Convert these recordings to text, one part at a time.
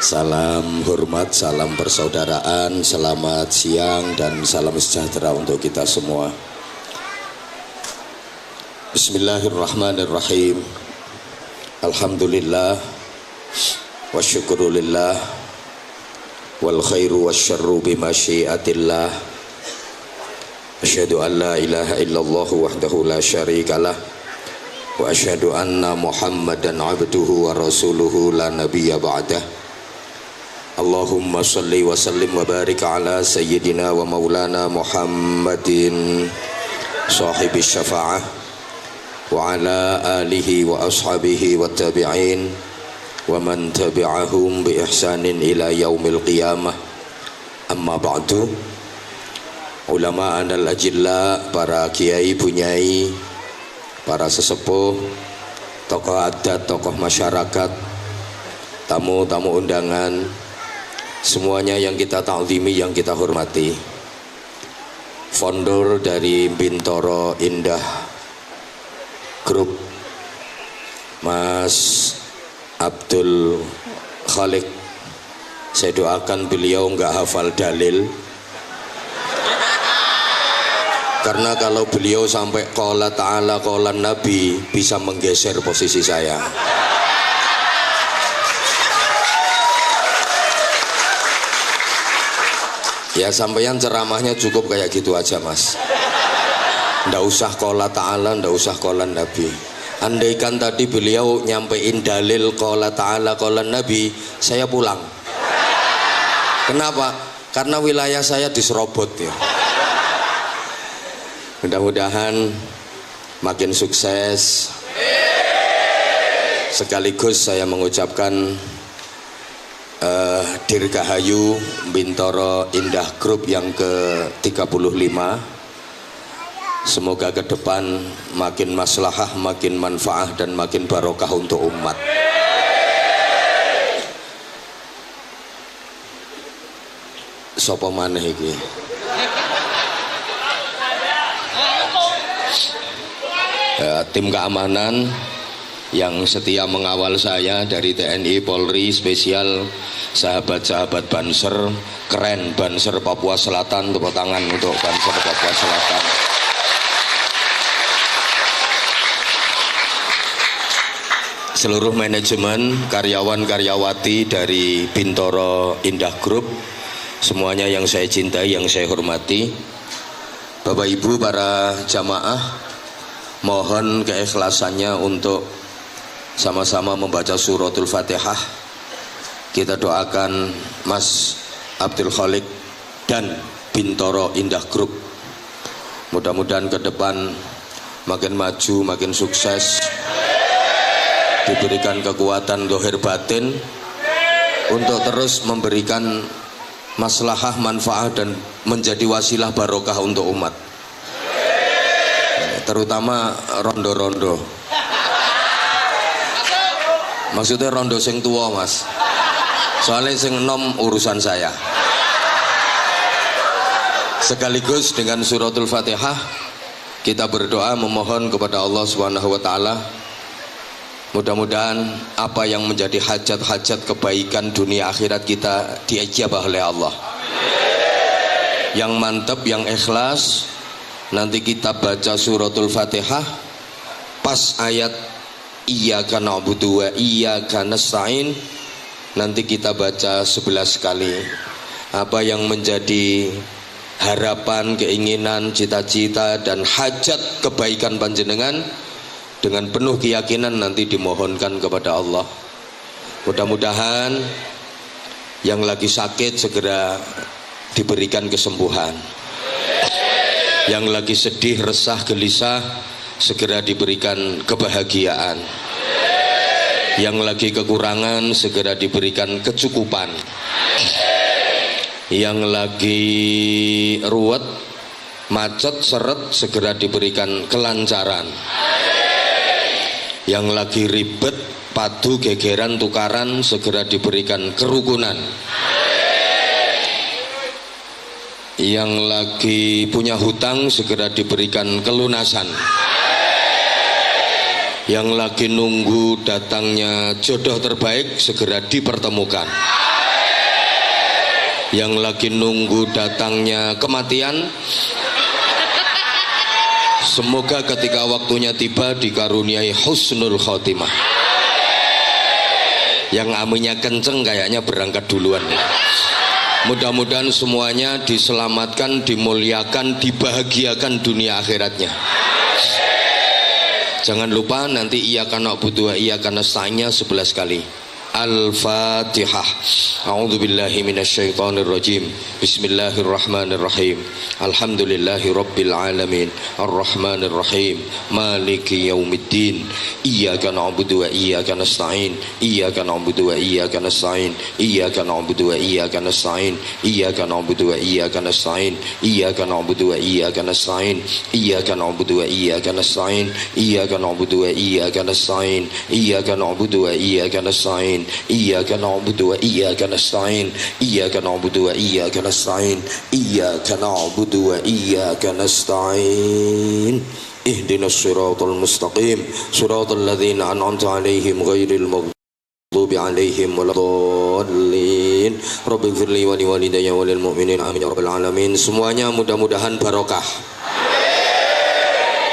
Salam hormat, salam persaudaraan, selamat siang dan salam sejahtera untuk kita semua. Bismillahirrahmanirrahim. Alhamdulillah wa syukurulillah wal khairu wasyarru bimasyiatillah. Asyhadu an la ilaha illallah wahdahu la syarikalah wa asyhadu anna Muhammadan abduhu wa rasuluhu la nabiyya ba'dah. Allahumma salli wa sallim wa barik ala sayyidina wa maulana Muhammadin sahibi syafa'ah wa ala alihi wa ashabihi wa tabi'in wa man tabi'ahum bi ihsanin ila yaumil qiyamah. Amma ba'du. Ulama anal ajilla, para kiai bunyai, para sesepuh, tokoh adat, tokoh masyarakat, tamu-tamu undangan, semuanya yang kita ta'zimi, yang kita hormati. Founder dari Bintoro Indah Group, Mas Abdul Khalik, saya doakan beliau enggak hafal dalil, karena kalau beliau sampai qala ta'ala qala nabi bisa menggeser posisi saya. Ya sampeyan ceramahnya cukup kayak gitu aja mas, ndak usah qala ta'ala, ndak usah qala nabi. Andaikan tadi beliau nyampein dalil qala ta'ala qala nabi, saya pulang. Kenapa? Karena wilayah saya diserobot ya. Mudah-mudahan makin sukses. Sekaligus saya mengucapkan Dirgahayu Bintoro Indah Group yang ke-35. Semoga ke depan makin maslahah, makin manfaah dan makin barokah untuk umat. Sopo maneh iki? Tim keamanan yang setia mengawal saya dari TNI, Polri, spesial sahabat-sahabat Banser, keren Banser Papua Selatan, tepuk tangan untuk Banser Papua Selatan. Seluruh manajemen, karyawan-karyawati dari Bintoro Indah Group, semuanya yang saya cintai, yang saya hormati. Bapak Ibu, para jamaah, mohon keikhlasannya untuk sama-sama membaca suratul Fatihah. Kita doakan Mas Abdul Khalik dan Bintoro Indah Group, mudah-mudahan ke depan makin maju, makin sukses, diberikan kekuatan zahir batin untuk terus memberikan maslahah, manfaat dan menjadi wasilah barokah untuk umat, terutama rondo-rondo. Maksudnya rondo sing tua mas, soalnya sing enom urusan saya. Sekaligus dengan suratul Fatihah kita berdoa memohon kepada Allah Subhanahu wa taala, mudah-mudahan apa yang menjadi hajat-hajat kebaikan dunia akhirat kita diijabah oleh Allah. Yang mantap, yang ikhlas, nanti kita baca suratul Fatihah pas ayat iyyaka na'budu wa iyyaka nasta'in, nanti kita baca 11 kali. Apa yang menjadi harapan, keinginan, cita-cita dan hajat kebaikan panjenengan, dengan penuh keyakinan nanti dimohonkan kepada Allah. Mudah-mudahan yang lagi sakit segera diberikan kesembuhan, yang lagi sedih, resah, gelisah segera diberikan kebahagiaan, yang lagi kekurangan segera diberikan kecukupan, yang lagi ruwet, macet, seret segera diberikan kelancaran, yang lagi ribet, padu, gegeran, tukaran segera diberikan kerukunan, yang lagi punya hutang segera diberikan kelunasan, yang lagi nunggu datangnya jodoh terbaik segera dipertemukan. yang lagi nunggu datangnya kematian, semoga ketika waktunya tiba dikaruniai husnul khotimah. Yang aminnya kenceng kayaknya berangkat duluan nih. Mudah-mudahan semuanya diselamatkan, dimuliakan, dibahagiakan dunia akhiratnya. Jangan lupa nanti iyyaka na'budu wa iyyaka nasta'in 11 kali. Al-Fatihah. A'udzubillahi minasyaitonir rajim. Bismillahirrahmanirrahim. Alhamdulillahi rabbil alamin. Arrahmanir rahim. Maliki yaumiddin. Iyyaka na'budu wa iyyaka nasta'in. Iyyaka na'budu wa iyyaka nasta'in. Iyyaka na'budu wa iyyaka nasta'in. Iyyaka na'budu wa iyyaka nasta'in. Iyyaka na'budu wa iyyaka nasta'in. Iyyaka na'budu wa iyyaka nasta'in. Iyyaka na'budu wa iyyaka nasta'in. Iyyaka na'budu wa iyyaka nasta'in. Iyyaka na'budu wa iyyaka nasta'in. Iyyaka na'budu wa iyyaka nasta'in. Iyyaka na'budu wa iyyaka nasta'in. Ihdinas siratal mustaqim, siratal ladzina an'amta 'alaihim ghairil maghdubi 'alaihim waladdallin. Rabbighfirli wa liwalidayya wa lil mu'minin amin ya rabbal alamin. Semuanya mudah-mudahan barokah.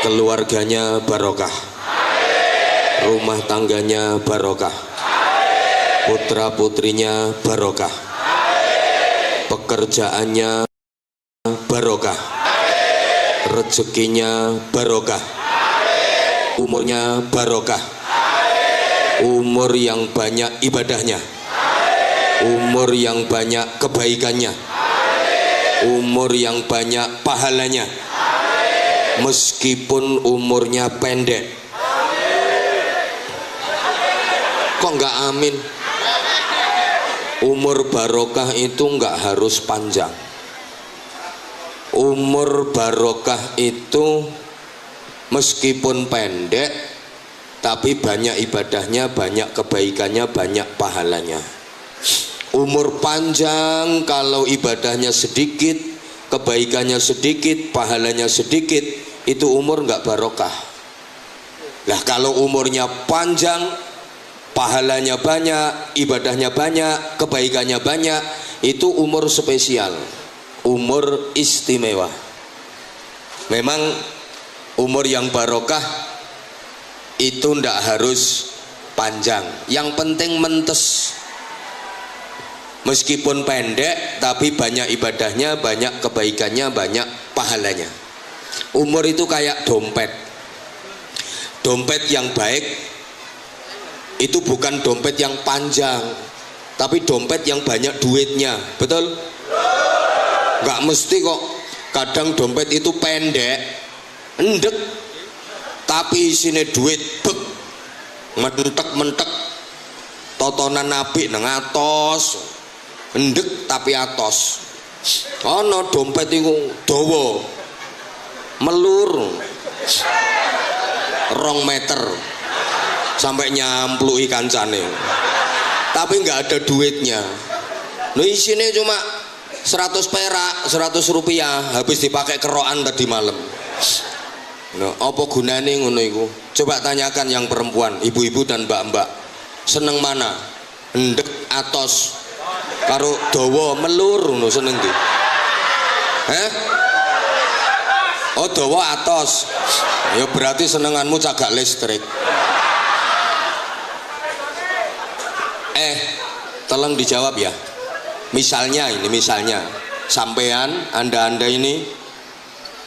Keluarganya barokah. Rumah tangganya barokah. Putra putrinya barokah, pekerjaannya barokah, rezekinya barokah, umurnya barokah, umur yang banyak ibadahnya, umur yang banyak kebaikannya, umur yang banyak pahalanya, meskipun umurnya pendek. Kok enggak amin? Umur barokah itu enggak harus panjang. Umur barokah itu meskipun pendek tapi banyak ibadahnya, banyak kebaikannya, banyak pahalanya. Umur panjang kalau ibadahnya sedikit, kebaikannya sedikit, pahalanya sedikit, itu umur enggak barokah. Lah kalau umurnya panjang, pahalanya banyak, ibadahnya banyak, kebaikannya banyak, itu umur spesial, umur istimewa. Memang umur yang barokah itu ndak harus panjang, yang penting mentes. Meskipun pendek tapi banyak ibadahnya, banyak kebaikannya, banyak pahalanya. Umur itu kayak dompet. Dompet yang baik itu bukan dompet yang panjang, tapi dompet yang banyak duitnya, betul? Nggak mesti kok. Kadang dompet itu pendek, endek, tapi isinya duit, bek, mentek, totonan apik nang atos, endek tapi atos. Ono dompet itu dawa, melur, 2 meter. Sampai nyamplui kancane, tapi nggak ada duitnya. Lo isinya cuma 100 perak, 100 rupiah, habis dipakai kerokan tadi malam. Nah, apa gunanya ngono iku? Coba tanyakan yang perempuan, ibu-ibu dan mbak-mbak, seneng mana? Endek atos karo dawa melur ngono seneng ndi? Oh dawa atos, ya berarti senenganmu cagak listrik. Tolong dijawab ya. Misalnya ini, misalnya sampean, anda ini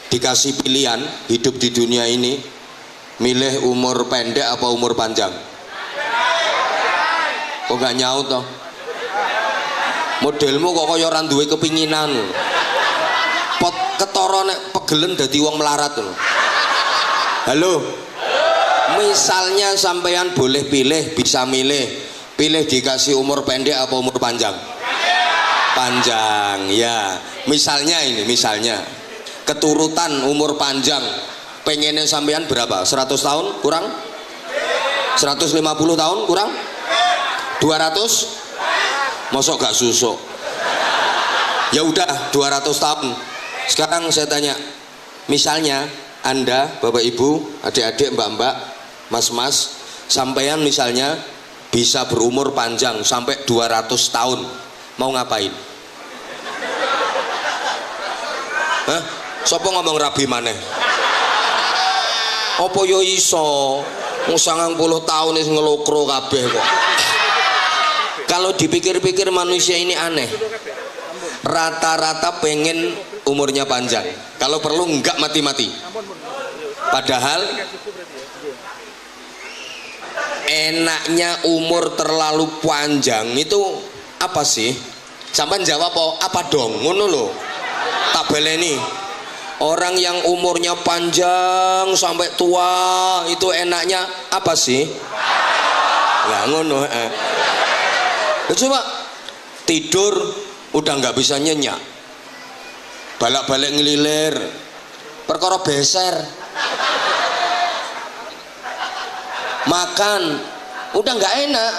dikasih pilihan hidup di dunia ini, milih umur pendek apa umur panjang? Kok gak nyaut toh? Modelmu kok kaya ora duwe kepinginan. Pot ketara nek pegelen dadi wong melarat lho. Halo. Misalnya sampean boleh pilih, bisa milih. Pilih dikasih umur pendek apa umur panjang? Panjang, ya. Misalnya ini, misalnya keturutan umur panjang, pengennya sampean berapa? 100 tahun kurang? 150 tahun kurang? 200? Mosok gak susuk? Ya udah 200 tahun. Sekarang saya tanya, misalnya Anda, Bapak Ibu, adik-adik, mbak-mbak, mas-mas, sampean misalnya bisa berumur panjang sampai 200 tahun, mau ngapain? Hah? Sapa ngomong rabi maneh? Apa yo iso? Wong 90 tahun wis ngelokro kabeh kok. Kalau dipikir-pikir manusia ini aneh. Rata-rata pengen umurnya panjang. Kalau perlu enggak mati-mati. Padahal enaknya umur terlalu panjang itu apa sih? Sampai jawab apa dong? Ngono lho. Tak baleni. Orang yang umurnya panjang sampai tua itu enaknya apa sih? Lah ngono. Coba tidur udah nggak bisa nyenyak, balak-balik ngelilir, perkara beser. Makan udah nggak enak,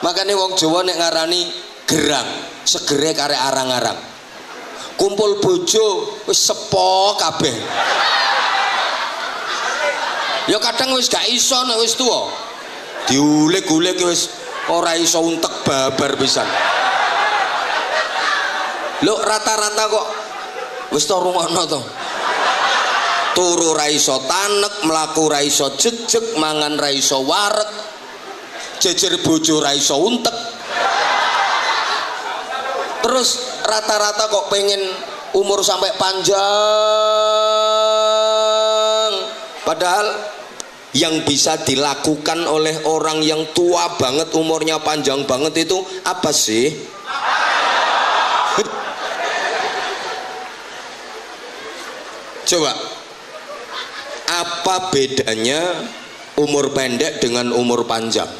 makanya wong Jawa nek ngarani gerang, segere karek arang-arang. Kumpul bojo wis sepo kabeh. Ya kadang wis gak iso nek wis tuwa. Diulik-ulik wis ora iso untek babar pisan. Lho rata-rata kok wis to rungokno to. Turu ra iso tanek, mlaku ra iso jejeg, mangan ra iso wareg. Jejer bojo ra iso untek. Terus rata-rata kok pengen umur sampai panjang, padahal yang bisa dilakukan oleh orang yang tua banget, umurnya panjang banget itu apa sih? Coba, apa bedanya umur pendek dengan umur panjang?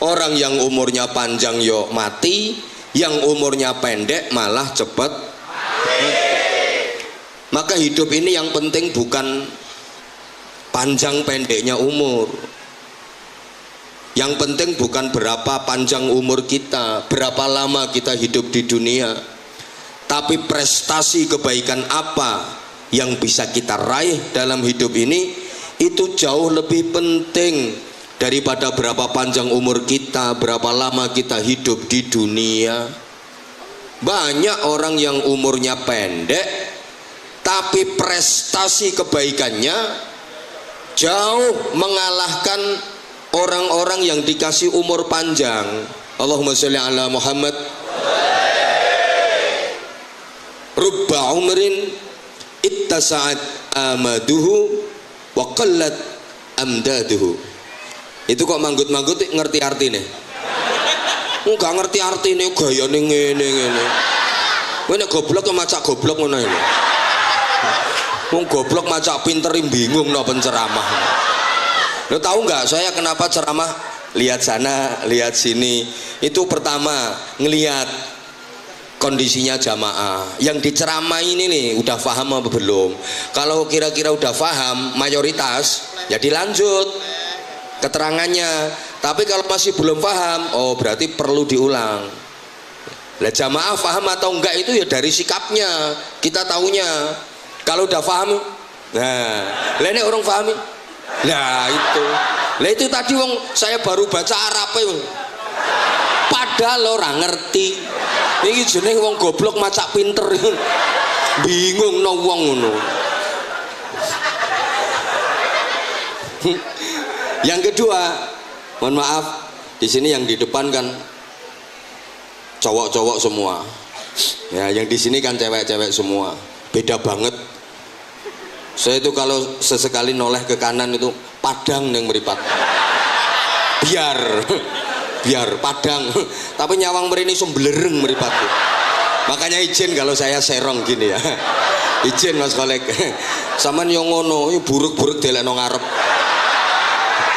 Orang yang umurnya panjang yo mati, yang umurnya pendek malah cepat. Maka hidup ini yang penting bukan panjang pendeknya umur. Yang penting bukan berapa panjang umur kita, berapa lama kita hidup di dunia, tapi prestasi kebaikan apa yang bisa kita raih dalam hidup ini itu jauh lebih penting daripada berapa panjang umur kita, berapa lama kita hidup di dunia. Banyak orang yang umurnya pendek tapi prestasi kebaikannya jauh mengalahkan orang-orang yang dikasih umur panjang. Allahumma sholli ala Muhammad. Rubba umrin ittasa'at amaduhu wa qallat amdaduhu. Itu kok manggut-manggut ngerti artine? Enggak ngerti artine, gayane ngene-ngene. Kowe nek goblok kok macak goblok ngono iki. Wong goblok macak pinter bingung no penceramah. Lo tahu nggak saya kenapa ceramah lihat sana, lihat sini? Itu pertama ngelihat kondisinya jamaah. Yang diceramai ini nih udah paham apa belum? Kalau kira-kira udah paham mayoritas, ya dilanjut keterangannya. Tapi kalau masih belum paham, oh berarti perlu diulang. Lah jamaah paham atau enggak itu ya dari sikapnya kita taunya. Kalau udah paham, nah, lah ini orang pahami, nah itu, lah itu tadi wong saya baru baca Arab padahal orang ngerti. Ini jeneng wong goblok macak pinter, bingung no wong ngono. Yang kedua, mohon maaf, di sini yang di depan kan cowok-cowok semua, ya yang di sini kan cewek-cewek semua, beda banget. Saya itu kalau sesekali noleh ke kanan itu padang yang meripat, biar padang, tapi nyawang merini sumbelereng meripat. Makanya izin kalau saya serong gini ya, izin mas kolek, saman yang ngono, buruk-buruk delek nang ngarep.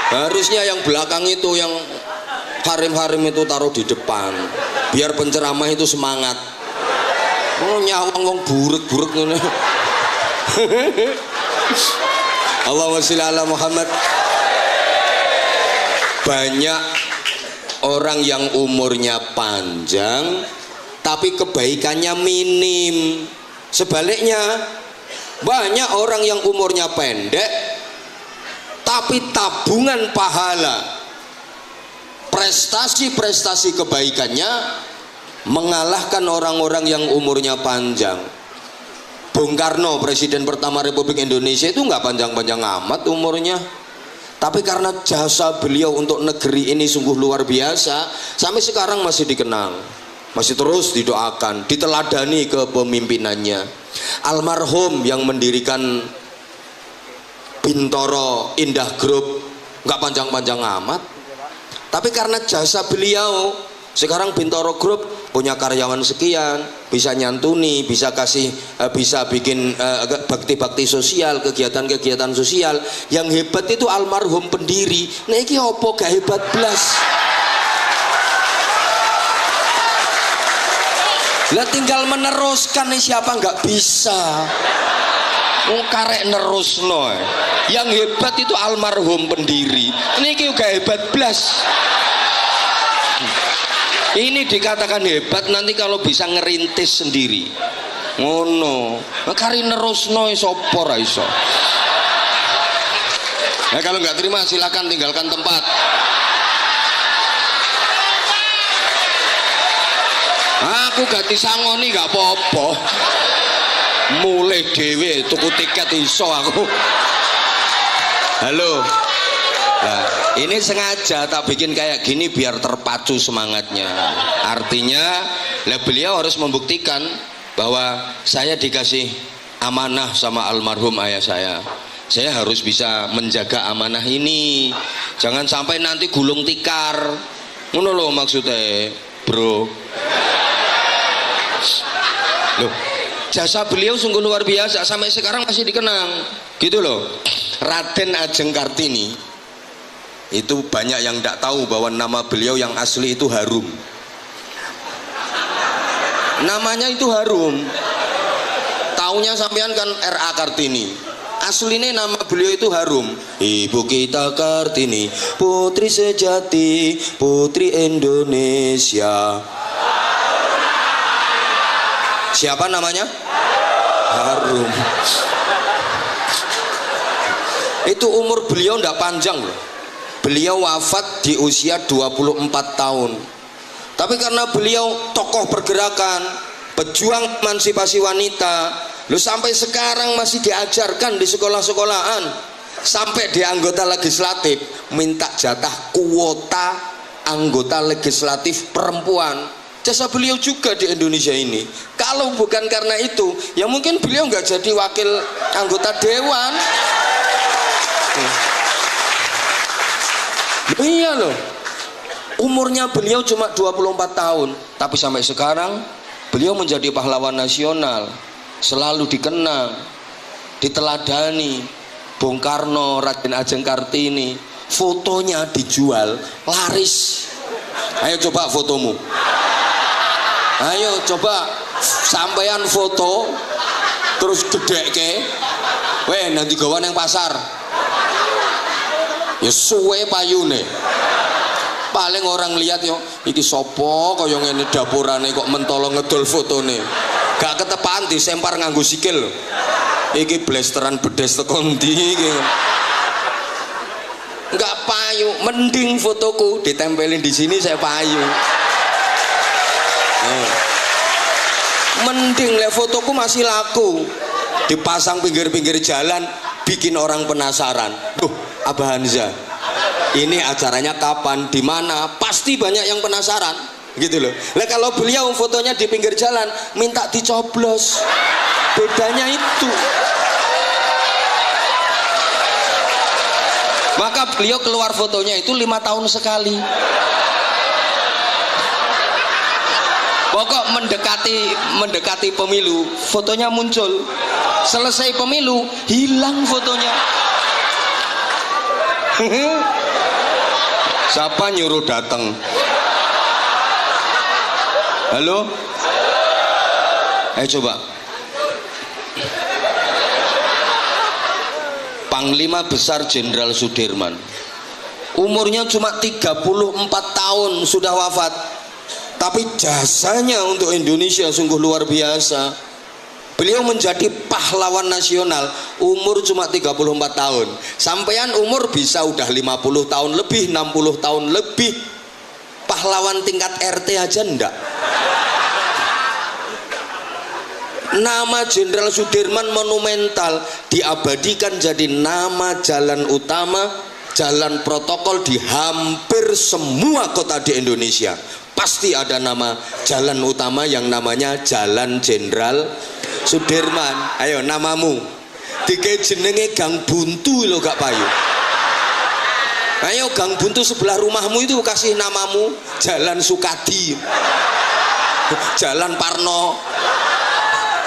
Harusnya yang belakang itu, yang harim-harim itu taruh di depan, biar penceramah itu semangat. Oh nyawang wong buruk-buruk ngono. Allahumma sholli ala Muhammad. Banyak orang yang umurnya panjang tapi kebaikannya minim. Sebaliknya banyak orang yang umurnya pendek tapi tabungan pahala, prestasi-prestasi kebaikannya mengalahkan orang-orang yang umurnya panjang. Bung Karno, Presiden pertama Republik Indonesia, itu nggak panjang-panjang amat umurnya. Tapi karena jasa beliau untuk negeri ini sungguh luar biasa, sampai sekarang masih dikenang, masih terus didoakan, diteladani kepemimpinannya. Almarhum yang mendirikan Bintoro Indah Group nggak panjang-panjang amat, tapi karena jasa beliau sekarang Bintoro Group punya karyawan sekian, bisa nyantuni, bisa kasih, bisa bikin bakti-bakti sosial, kegiatan-kegiatan sosial. Yang hebat itu almarhum pendiri. Nah iki opo gak hebat blas. Lah tinggal meneruskan nih, siapa nggak bisa. Karek nerusno. Yang hebat itu almarhum pendiri. Niki juga hebat blas. Ini dikatakan hebat nanti kalau bisa ngerintis sendiri. Ngono. Kari nerusno sapa ra iso. Nah, kalau nggak terima silakan tinggalkan tempat. Aku gak disangoni gak apa-apa. Mulai dhewe tuku tiket iso aku. Halo. Nah, ini sengaja tak bikin kayak gini biar terpacu semangatnya. Artinya, beliau harus membuktikan bahwa saya dikasih amanah sama almarhum ayah saya. Saya harus bisa menjaga amanah ini. Jangan sampai nanti gulung tikar. Ngono lho maksudnya, bro. Loh, jasa beliau sungguh luar biasa, sampai sekarang masih dikenang gitu loh. Raden Ajeng Kartini itu banyak yang tidak tahu bahwa nama beliau yang asli itu Harum. Namanya itu Harum, taunya sampean kan R.A. Kartini. Aslinya nama beliau itu Harum. Ibu kita Kartini, putri sejati, putri Indonesia. Siapa namanya? Harum. Itu umur beliau tidak panjang loh. Beliau wafat di usia 24 tahun. Tapi karena beliau tokoh pergerakan, pejuang emansipasi wanita, loh sampai sekarang masih diajarkan di sekolah-sekolahan, sampai di anggota legislatif minta jatah kuota anggota legislatif perempuan. Jasa beliau juga di Indonesia ini. Kalau bukan karena itu, ya mungkin beliau nggak jadi wakil anggota dewan. Iya loh. Umurnya beliau cuma 24 tahun, tapi sampai sekarang beliau menjadi pahlawan nasional, selalu dikenang, diteladani. Bung Karno, Raden Ajeng Kartini, fotonya dijual laris. Ayo coba fotomu. Ayo coba sampean foto terus gedeke, weh nanti gawan yang pasar, ya suwe payune. Paling orang lihat yo, iki sopo kaya ngene dapurane kok mentolo ngedol fotone, gak ketepaan disempar nganggo sikil. Iki blasteran bedes teko ndi iki. Enggak payu, mending fotoku ditempelin di sini saya payu. Mending le fotoku masih laku dipasang pinggir-pinggir jalan, bikin orang penasaran. Duh, Abah Hanza ini acaranya kapan, di mana? Pasti banyak yang penasaran gitu loh. Lah kalau beliau fotonya di pinggir jalan minta dicoblos, bedanya itu. Maka beliau keluar fotonya itu 5 tahun sekali. Pokok mendekati pemilu, fotonya muncul. Selesai pemilu, hilang fotonya. Siapa nyuruh datang? Halo? Ayo coba. Panglima Besar Jenderal Sudirman. Umurnya cuma 34 tahun sudah wafat. Tapi jasanya untuk Indonesia sungguh luar biasa. Beliau menjadi pahlawan nasional, umur cuma 34 tahun. Sampean umur bisa udah 50 tahun lebih, 60 tahun lebih. Pahlawan tingkat RT aja enggak. Nama Jenderal Sudirman monumental diabadikan jadi nama jalan utama, jalan protokol di hampir semua kota di Indonesia. Pasti ada nama jalan utama yang namanya Jalan Jenderal Sudirman. Ayo namamu dike jenenge Gang Buntu lo gak payu. Ayo Gang Buntu sebelah rumahmu itu kasih namamu Jalan Sukadi, Jalan Parno,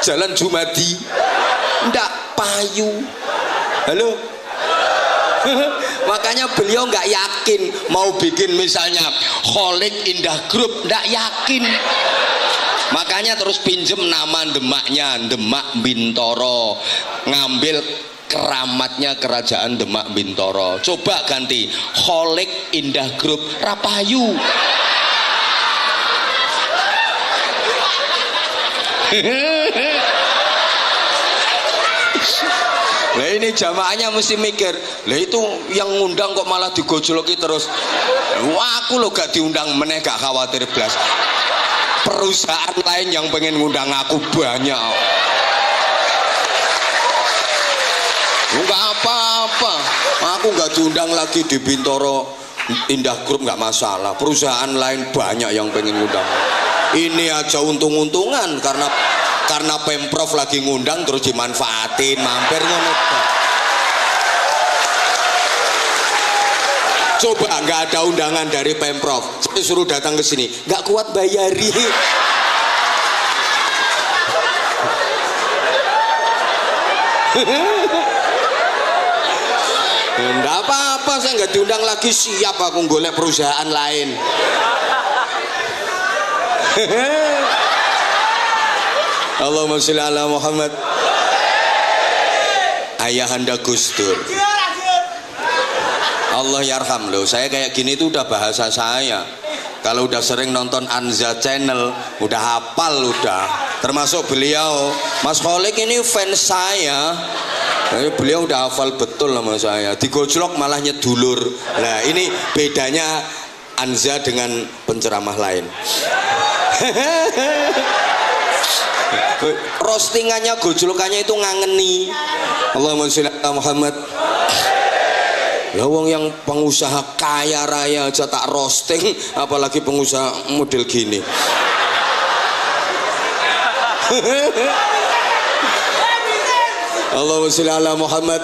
Jalan Jumadi. Ndak payu. Halo. Makanya beliau nggak yakin mau bikin misalnya Kholik Indah Group, ndak yakin. Makanya terus pinjem nama Demaknya, Demak Bintoro, ngambil keramatnya kerajaan Demak Bintoro. Coba ganti Kholik Indah Group, rapayu. Nah ini jamaahnya mesti mikir, lah itu yang ngundang kok malah digojloki terus. Wah aku lo gak diundang meneh gak khawatir blas. Perusahaan lain yang pengen ngundang aku banyak. Enggak apa-apa, aku gak diundang lagi di Bintoro Indah Group nggak masalah. Perusahaan lain banyak yang pengen ngundang. Ini aja untung-untungan karena Pemprov lagi ngundang terus dimanfaatin, mampir ngono. Coba nggak ada undangan dari Pemprov, saya suruh datang ke sini, nggak kuat bayari. Nggak apa-apa, saya nggak diundang lagi, siap aku golek perusahaan lain. Allahumma sholli ala Muhammad. Ayahanda Gus Dur, Allah yarham loh. Saya kayak gini tuh udah bahasa saya. Kalau udah sering nonton Anza Channel udah hafal udah. Termasuk beliau, Mas Kholik ini fans saya. Beliau udah hafal betul sama saya. Digojlok malah nyedulur. Nah ini bedanya Anza dengan penceramah lain. Roastingannya, gojlokannya itu ngangeni. Allahumma sholli ala Muhammad. Ya wong yang pengusaha kaya raya aja tak roasting, apalagi pengusaha model gini. Allahumma sholli ala Muhammad.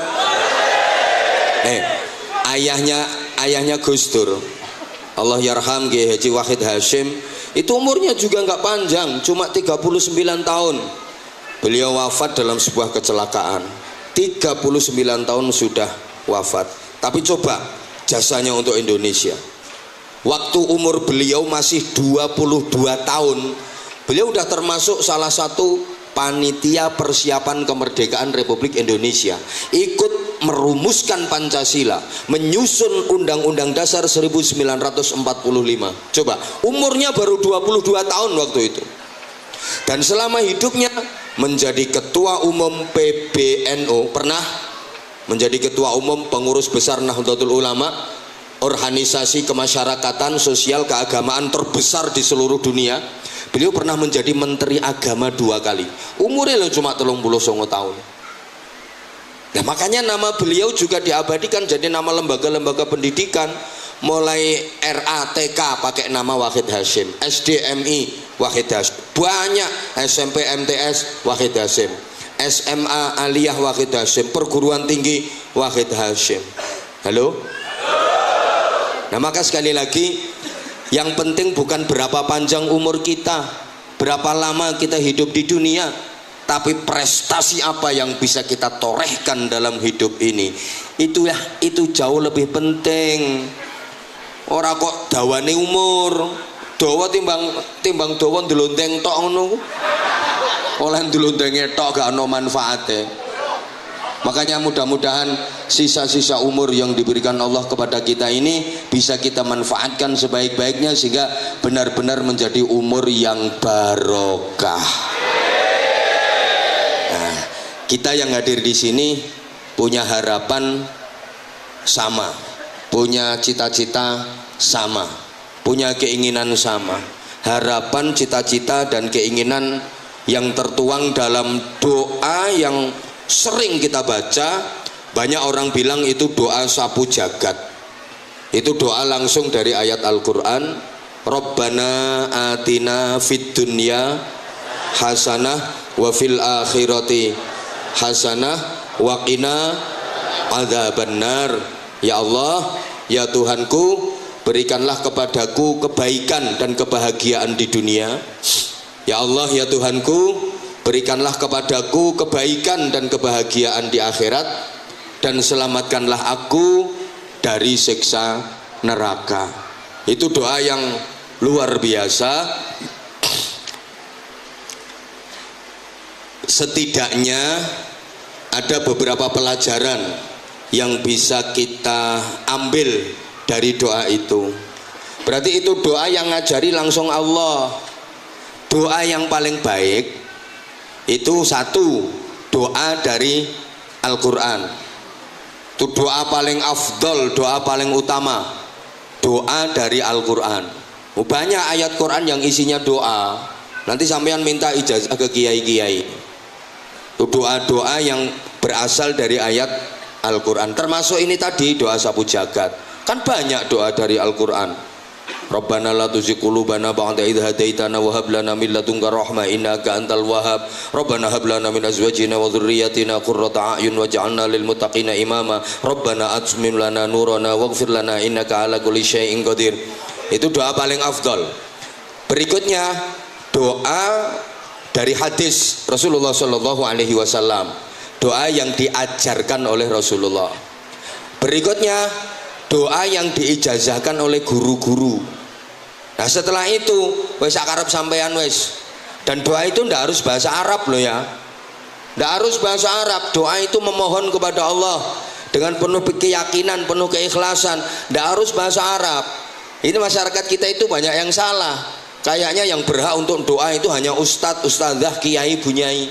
Ayahnya Gus Dur, Allah yarham Kiai Haji Wahid Hasyim, itu umurnya juga nggak panjang, cuma 39 tahun. Beliau wafat dalam sebuah kecelakaan. 39 tahun sudah wafat. Tapi coba jasanya untuk Indonesia. Waktu umur beliau masih 22 tahun, beliau udah termasuk salah satu panitia persiapan kemerdekaan Republik Indonesia, ikut merumuskan Pancasila, menyusun Undang-Undang Dasar 1945. Coba, umurnya baru 22 tahun waktu itu. Dan selama hidupnya menjadi ketua umum PBNU, pernah menjadi ketua umum pengurus besar Nahdlatul Ulama, organisasi kemasyarakatan sosial keagamaan terbesar di seluruh dunia. Beliau pernah menjadi menteri agama 2 kali. Umurnya loh cuma 39 tahun. Nah makanya nama beliau juga diabadikan jadi nama lembaga-lembaga pendidikan. Mulai RATK pakai nama Wahid Hasyim, SDMI Wahid Hasyim, banyak SMP MTS Wahid Hasyim, SMA Aliyah Wahid Hasyim, perguruan tinggi Wahid Hasyim. Halo? Nah maka sekali lagi, yang penting bukan berapa panjang umur kita, berapa lama kita hidup di dunia, tapi prestasi apa yang bisa kita torehkan dalam hidup ini. Itu jauh lebih penting. Ora kok dawane umur, dawa timbang dawa ndelonteng tok ngono. Oleh ndelontenge tok gak ono manfaate. Makanya mudah-mudahan sisa-sisa umur yang diberikan Allah kepada kita ini bisa kita manfaatkan sebaik-baiknya sehingga benar-benar menjadi umur yang barokah. Nah, kita yang hadir di sini punya harapan sama, punya cita-cita sama, punya keinginan sama. Harapan, cita-cita dan keinginan yang tertuang dalam doa yang sering kita baca. Banyak orang bilang itu doa sapu jagat. Itu doa langsung dari ayat Al-Quran. Rabbana atina fid dunya hasanah wa fil akhirati hasanah wa qina adzabannar. Ya Allah, ya Tuhanku, berikanlah kepadaku kebaikan dan kebahagiaan di dunia. Ya Allah, ya Tuhanku, berikanlah kepadaku kebaikan dan kebahagiaan di akhirat, dan selamatkanlah aku dari siksa neraka. Itu doa yang luar biasa. Setidaknya ada beberapa pelajaran yang bisa kita ambil dari doa itu. Berarti itu doa yang ngajari langsung Allah. Doa yang paling baik itu satu, doa dari Al-Quran. Itu doa paling afdol, doa paling utama, doa dari Al-Quran. Banyak ayat Quran yang isinya doa. Nanti sampean minta ijazah ke kiai-kiai. Itu doa-doa yang berasal dari ayat Al-Quran. Termasuk ini tadi doa sapu jagat. Kan banyak doa dari Al-Quran. Rabbana la tuzigh qulubana ba'da idh hadaitana wa hab lana min ladunka rahmah innaka antal wahhab. Rabbana hab lana min azwajina wa dhurriyyatina qurrata a'yun waj'alna lil muttaqina imama. Rabbana atmim lana nurana waghfir lana innaka ala kulli syai'in qadir. Itu doa paling afdal. Berikutnya doa dari hadis Rasulullah sallallahu alaihi wasallam. Doa yang diajarkan oleh Rasulullah. Berikutnya doa yang diijazahkan oleh guru-guru. Nah setelah itu wes akarep sampean wes. Dan doa itu ndak harus bahasa Arab loh ya. Ndak harus bahasa Arab. Doa itu memohon kepada Allah dengan penuh keyakinan, penuh keikhlasan. Ndak harus bahasa Arab. Ini masyarakat kita itu banyak yang salah. Kayaknya yang berhak untuk doa itu hanya ustadz, ustadzah, kiai, bunyai.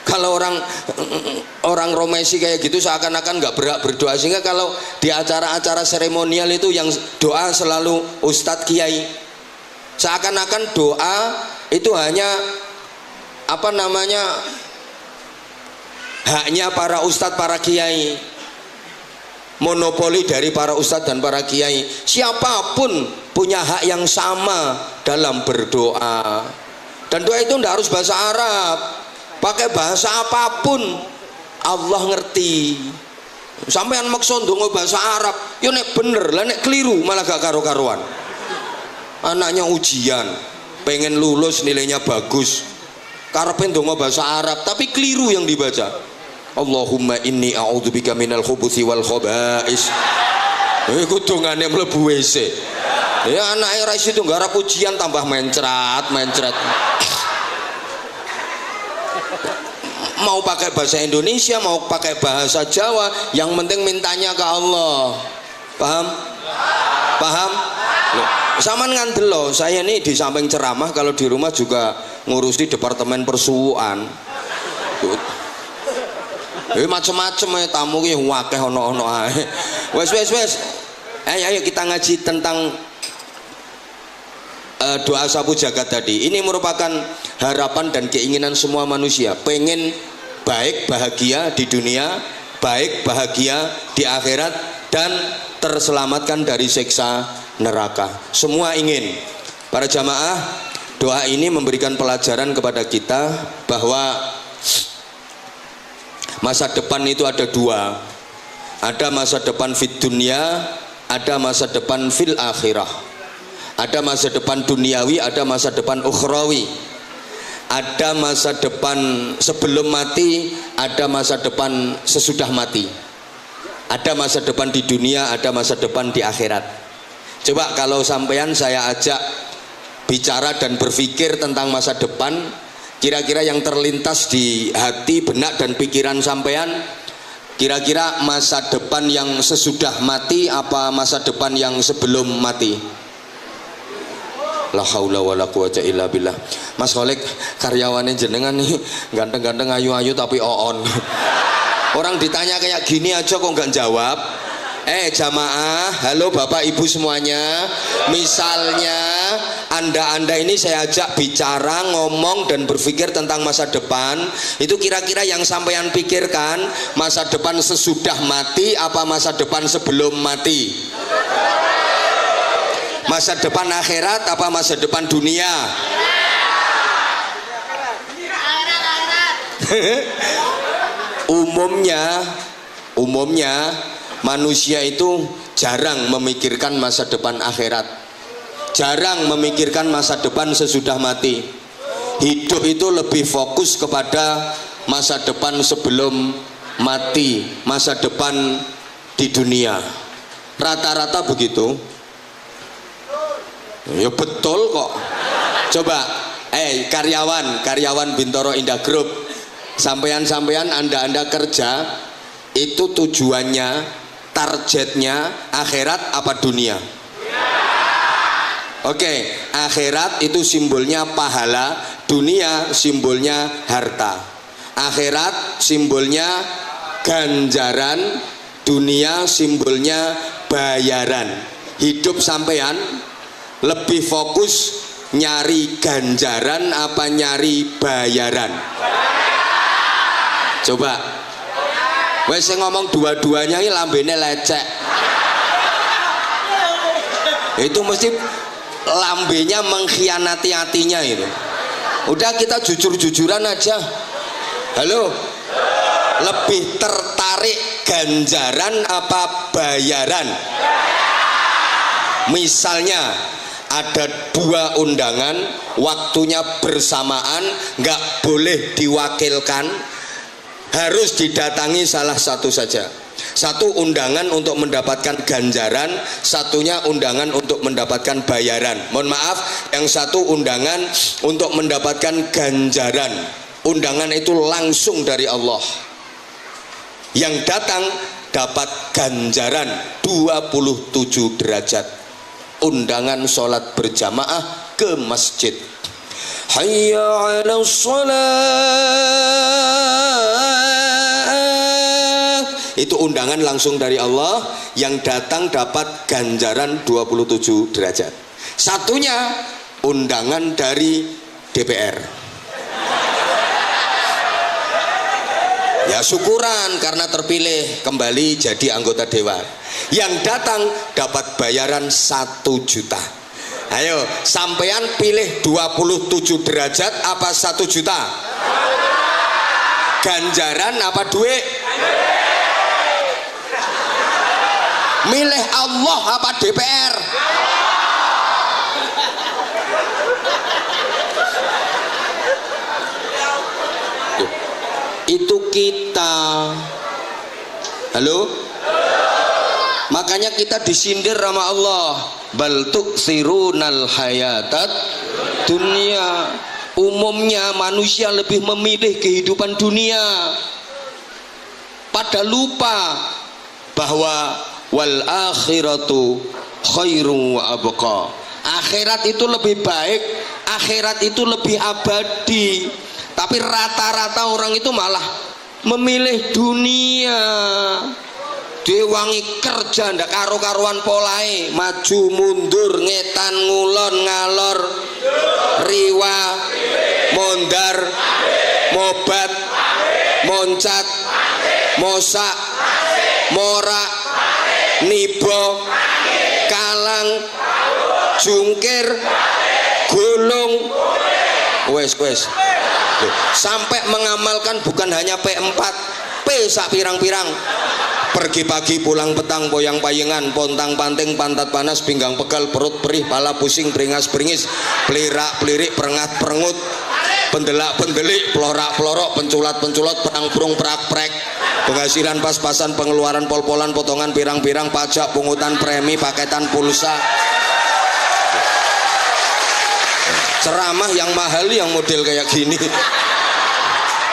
Kalau orang Romaisi kayak gitu seakan-akan nggak berhak berdoa, sehingga kalau di acara-acara seremonial itu yang doa selalu ustadz, kiai. Seakan-akan doa itu hanya haknya para ustadz, para kiai, monopoli dari para ustadz dan para kiai. Siapapun punya hak yang sama dalam berdoa. Dan doa itu tidak harus bahasa Arab, pakai bahasa apapun Allah ngerti. Sampean maksud ndonga bahasa Arab, yo nek bener, lah nek keliru malah gak karo-karuan. Anaknya ujian, pengen lulus nilainya bagus, karepe ndonga bahasa Arab tapi keliru yang dibaca. Allahumma inni a'udzubika minal khubuthi wal khaba'is. Iku dongane mlebu WC. Ya anake ra iso nggarap ujian tambah mencret. Mau pakai bahasa Indonesia, mau pakai bahasa Jawa, yang penting mintanya ke Allah. Paham? Paham? Loh, saman ngandel loh, saya ini di samping ceramah, kalau di rumah juga ngurusi departemen persuwuan. Macem-macem ya tamu ki wakeh ono-ono ae. Wes. Ayo kita ngaji tentang doa sapu jagat tadi. Ini merupakan harapan dan keinginan semua manusia, pengen baik bahagia di dunia, baik bahagia di akhirat, dan terselamatkan dari siksa neraka. Semua ingin. Para jamaah, doa ini memberikan pelajaran kepada kita bahwa masa depan itu ada dua. Ada masa depan fid dunya, ada masa depan fil akhirah. Ada masa depan duniawi, ada masa depan ukhrawi. Ada masa depan sebelum mati, ada masa depan sesudah mati. Ada masa depan di dunia, ada masa depan di akhirat. Coba kalau sampean saya ajak bicara dan berpikir tentang masa depan, kira-kira yang terlintas di hati, benak dan pikiran sampean, kira-kira masa depan yang sesudah mati apa masa depan yang sebelum mati? La haula wala quwata illa billah. Mas Kholek karyawannya jenengan nih ganteng-ganteng, ayu-ayu tapi oon. Orang ditanya kayak gini aja kok nggak jawab. Jamaah, halo Bapak Ibu semuanya. Misalnya Anda ini saya ajak bicara, ngomong dan berpikir tentang masa depan. Itu kira-kira yang sampean pikirkan masa depan sesudah mati apa masa depan sebelum mati? Masa depan akhirat apa masa depan dunia? Umumnya manusia itu jarang memikirkan masa depan akhirat, jarang memikirkan masa depan sesudah mati. Hidup itu lebih fokus kepada masa depan sebelum mati, masa depan di dunia. Rata-rata begitu. Ya betul kok. Coba karyawan Bintoro Indah Group, sampean anda kerja itu tujuannya, targetnya akhirat apa dunia? Oke, akhirat itu simbolnya pahala, dunia simbolnya harta. Akhirat simbolnya ganjaran, dunia simbolnya bayaran. Hidup sampean lebih fokus nyari ganjaran apa nyari bayaran? Coba, wes ngomong dua-duanya ini lambene lecek. Itu mesti lambenya mengkhianati hatinya itu. Udah kita jujur-jujuran aja. Halo, lebih tertarik ganjaran apa bayaran? Misalnya ada dua undangan, waktunya bersamaan, nggak boleh diwakilkan, harus didatangi salah satu saja. Satu undangan untuk mendapatkan ganjaran, satunya undangan untuk mendapatkan bayaran. Mohon maaf, yang satu undangan untuk mendapatkan ganjaran. Undangan itu langsung dari Allah. Yang datang dapat ganjaran 27 derajat. Undangan sholat berjamaah ke masjid. Hayya 'alas shalah. Itu undangan langsung dari Allah, yang datang dapat ganjaran 27 derajat. Satunya undangan dari DPR. Ya syukuran karena terpilih kembali jadi anggota dewan. Yang datang dapat bayaran 1 juta. Ayo, sampean pilih 27 derajat apa 1 juta? Ganjaran apa duit? Milih Allah apa DPR? Itu kita. Halo? Makanya kita disindir sama Allah. Bal tuksirunal hayatat dunia. Umumnya manusia lebih memilih kehidupan dunia, pada lupa bahwa wal akhiratu khairu wa abqa. Akhirat itu lebih baik, akhirat itu lebih abadi. Tapi rata-rata orang itu malah memilih dunia. Diwangi kerja ndak karo-karuan polae, maju mundur, ngetan ngulon ngalor, riwa, mondar, mobat, moncat, mosak, morak, nibo, kalang, jungkir, gulung, wes sampai mengamalkan bukan hanya P4, P sak pirang-pirang. Pergi pagi pulang petang, poyang payengan, pontang panting, pantat panas, pinggang pegal, perut perih, pala pusing, beringas beringis, pelirak pelirik, perengat perengut, pendelak pendelik, pelorak pelorok, penculat penculot, perang burung perak prek, penghasilan pas-pasan, pengeluaran pol-polan, potongan pirang-pirang, pajak, pungutan premi, paketan pulsa. Ceramah yang mahal yang model kayak gini.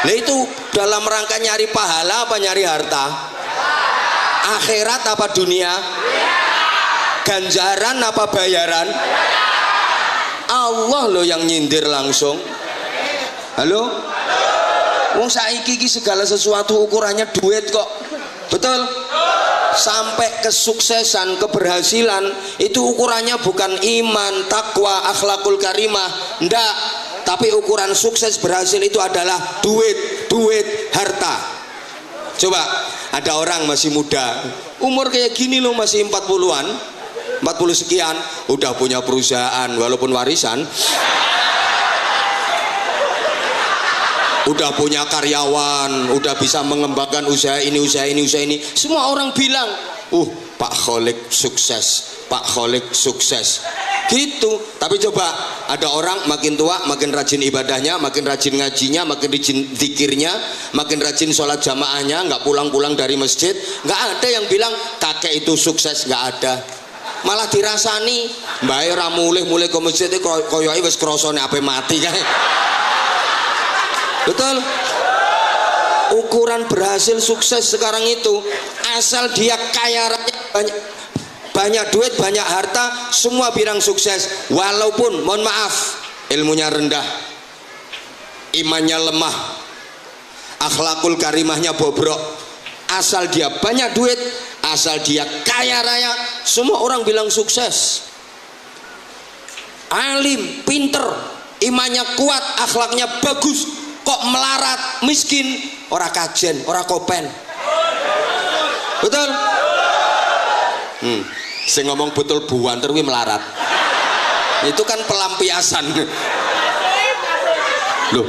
Nah itu dalam rangka nyari pahala apa nyari harta? Akhirat apa dunia? Ganjaran apa bayaran? Allah loh yang nyindir langsung. Halo? Wong saiki iki segala sesuatu ukurannya duit kok. Betul? Sampai kesuksesan, keberhasilan itu ukurannya bukan iman, takwa, akhlakul karimah, ndak. Tapi ukuran sukses berhasil itu adalah duit, harta. Coba ada orang masih muda, umur kayak gini loh, masih 40-an, 40 sekian, udah punya perusahaan walaupun warisan, udah punya karyawan, udah bisa mengembangkan usaha ini, semua orang bilang, Pak Kholik sukses, Pak Kholik sukses gitu. Tapi coba ada orang makin tua makin rajin ibadahnya, makin rajin ngajinya, makin rajin zikirnya, makin rajin sholat jamaahnya, nggak pulang-pulang dari masjid, nggak ada yang bilang kakek itu sukses, nggak ada. Malah dirasani mbak ora mulih ke masjid itu koyoke wis krasane ape mati kae. Betul? Ukuran berhasil sukses sekarang itu asal dia kaya raya, banyak duit, banyak harta, semua bilang sukses. Walaupun mohon maaf ilmunya rendah, imannya lemah, akhlakul karimahnya bobrok, asal dia banyak duit, asal dia kaya raya, semua orang bilang sukses. Alim, pinter, imannya kuat, akhlaknya bagus, kok melarat, miskin, ora kajen, ora kopen. Betul? Saya ngomong betul buanter wi melarat. Itu kan pelampiasan. Loh.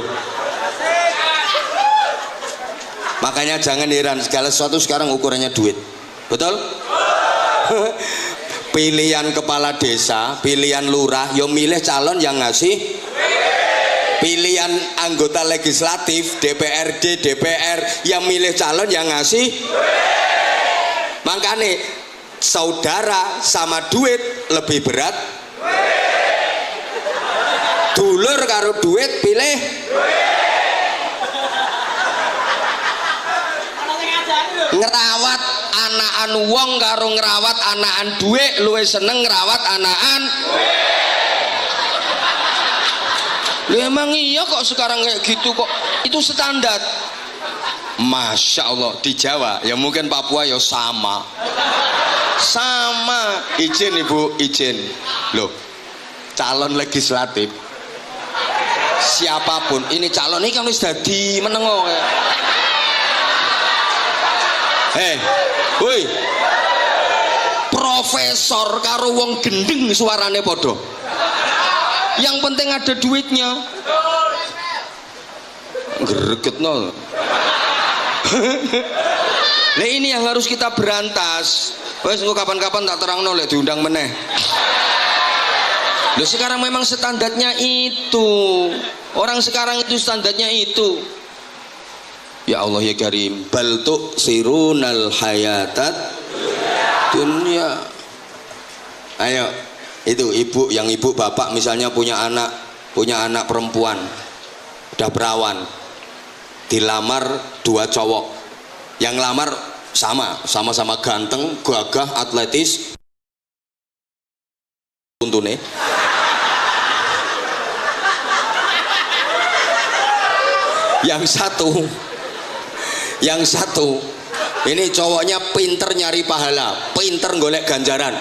Makanya jangan heran, segala sesuatu sekarang ukurannya duit. Betul? Pilihan kepala desa, pilihan lurah, yo milih calon yang ngasih. Pilihan anggota legislatif, DPRD, DPR, yang milih calon yang ngasih. Makanya saudara sama duit lebih berat. Dulur karo duit pilih. Ngerawat anakan wong karo ngerawat anakan duit, luwih seneng ngerawat anakan. Emang iya kok sekarang kayak gitu kok. Itu standar. Masya Allah. Di Jawa ya mungkin Papua ya sama. Izin ibu, izin. Loh, calon legislatif siapapun ini calon ini kan wis dadi menengo. Woi, profesor karo wong gendeng suarane podo. Yang penting ada duitnya. Gregetno. Nah ini yang harus kita berantas. Wes engko kapan-kapan tak terangno lek diundang meneh. Loh sekarang memang standarnya itu. Orang sekarang itu standarnya itu. Ya Allah ya Karim, bal tu'sirunal hayatat dunya. Ayo, itu ibu, yang ibu bapak misalnya punya anak perempuan, udah perawan, dilamar 2 cowok, yang lamar sama-sama ganteng, gagah, atletis, untune. Yang satu ini cowoknya pinter nyari pahala, pinter golek ganjaran.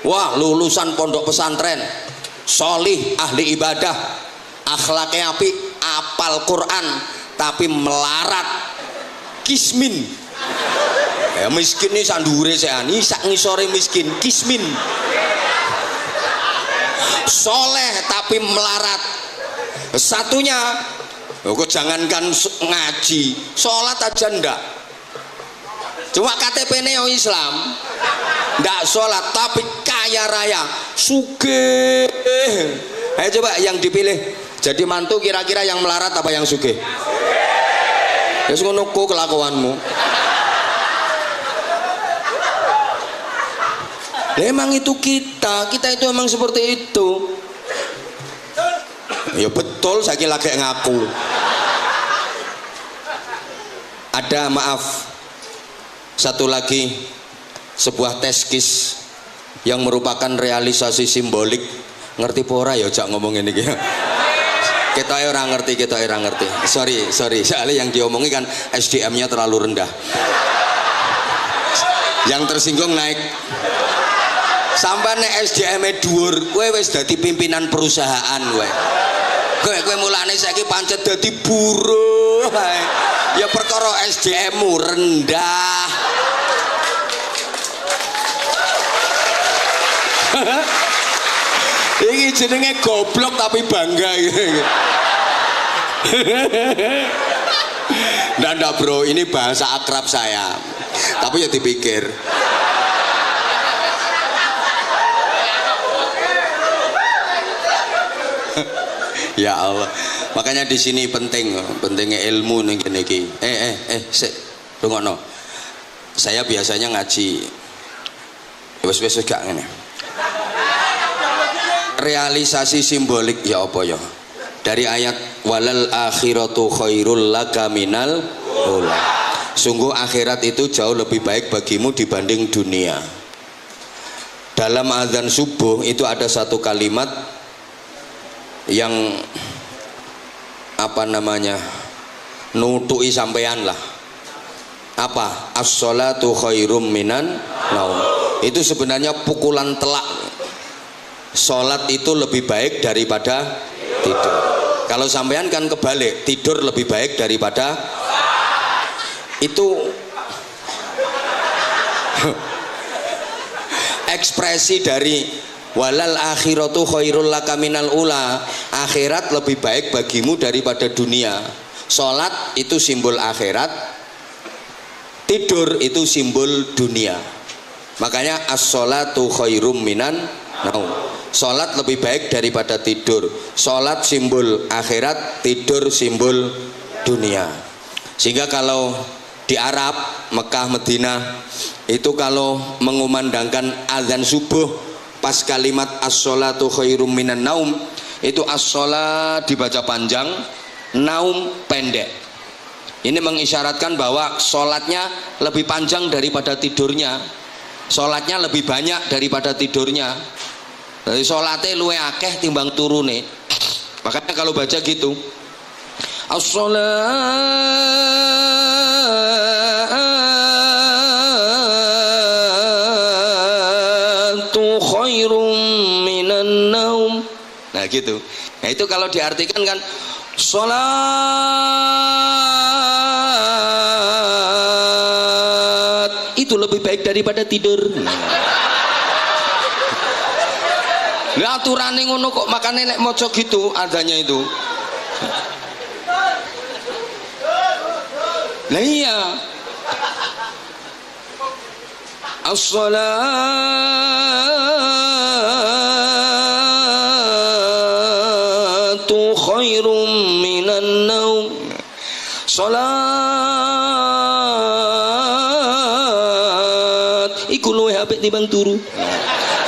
Wah, lulusan pondok pesantren, solih, ahli ibadah, akhlaknya apik, apal Quran, tapi melarat, kismin. Ya miskin nih sandure seani, sak ngisore miskin, kismin. Soleh tapi melarat. Satunya, kok jangankan ngaji, sholat aja ndak. Cuma KTP-nya Islam, ndak sholat tapi kaya raya, sugih. Ayo coba yang dipilih jadi mantu kira-kira yang melarat apa yang sugih? Ya ngono ku kelakuanmu. Memang itu kita itu memang seperti itu. Ya betul, saya lagi ngaku. Ada maaf, satu lagi sebuah teskis yang merupakan realisasi simbolik. Ngerti pora ya jak ngomongin ini. Kita orang ngerti. Sorry. Soalnya yang diomongi kan SDM-nya terlalu rendah. Yang tersinggung naik. Sampai nek SDM-e dhuwur, kowe wis dadi pimpinan perusahaan kowe. Kowe mulane saiki pancet dadi buruh ae. Ya perkara SDM-mu rendah. Ini jenenge goblok tapi bangga gitu. Nggak bro, ini bahasa akrab saya. Tapi ya dipikir. Ya Allah. Makanya di sini pentingnya ilmu ning kene iki. Sik, rungokno. Saya biasanya ngaji. Wes gak ngene. Realisasi simbolik ya apa ya dari ayat walal akhiratu khairul laka minal ula. Sungguh akhirat itu jauh lebih baik bagimu dibanding dunia. Dalam azan subuh itu ada satu kalimat yang apa namanya nutui sampean lah. Apa? As-sholatu khairum minan naum. Itu sebenarnya pukulan telak. Sholat itu lebih baik daripada tidur. Kalau sampean kan kebalik, tidur lebih baik daripada itu. Ekspresi dari walal akhiratu khairul laka minal ula. Akhirat lebih baik bagimu daripada dunia. Sholat itu simbol akhirat, tidur itu simbol dunia. Makanya as-sholatu khairum minan naum. Sholat lebih baik daripada tidur. Sholat simbol akhirat, tidur simbol dunia. Sehingga kalau di Arab, Mekah, Medina itu kalau mengumandangkan azan subuh pas kalimat as-sholatu khairum minan naum, itu as-sholat dibaca panjang, naum pendek. Ini mengisyaratkan bahwa sholatnya lebih panjang daripada tidurnya, sholatnya lebih banyak daripada tidurnya. Jadi sholatnya luwe akeh timbang turune. Makanya kalau baca gitu, as-sholatu khairum minan naum. Nah gitu. Nah itu kalau diartikan kan sholat itu lebih baik daripada tidur. Lah aturane ngono kok, makane nek maca gitu adanya itu. Lah iya. As-shalatu khairum minan naum. Salat iku luwih apik timbang turu.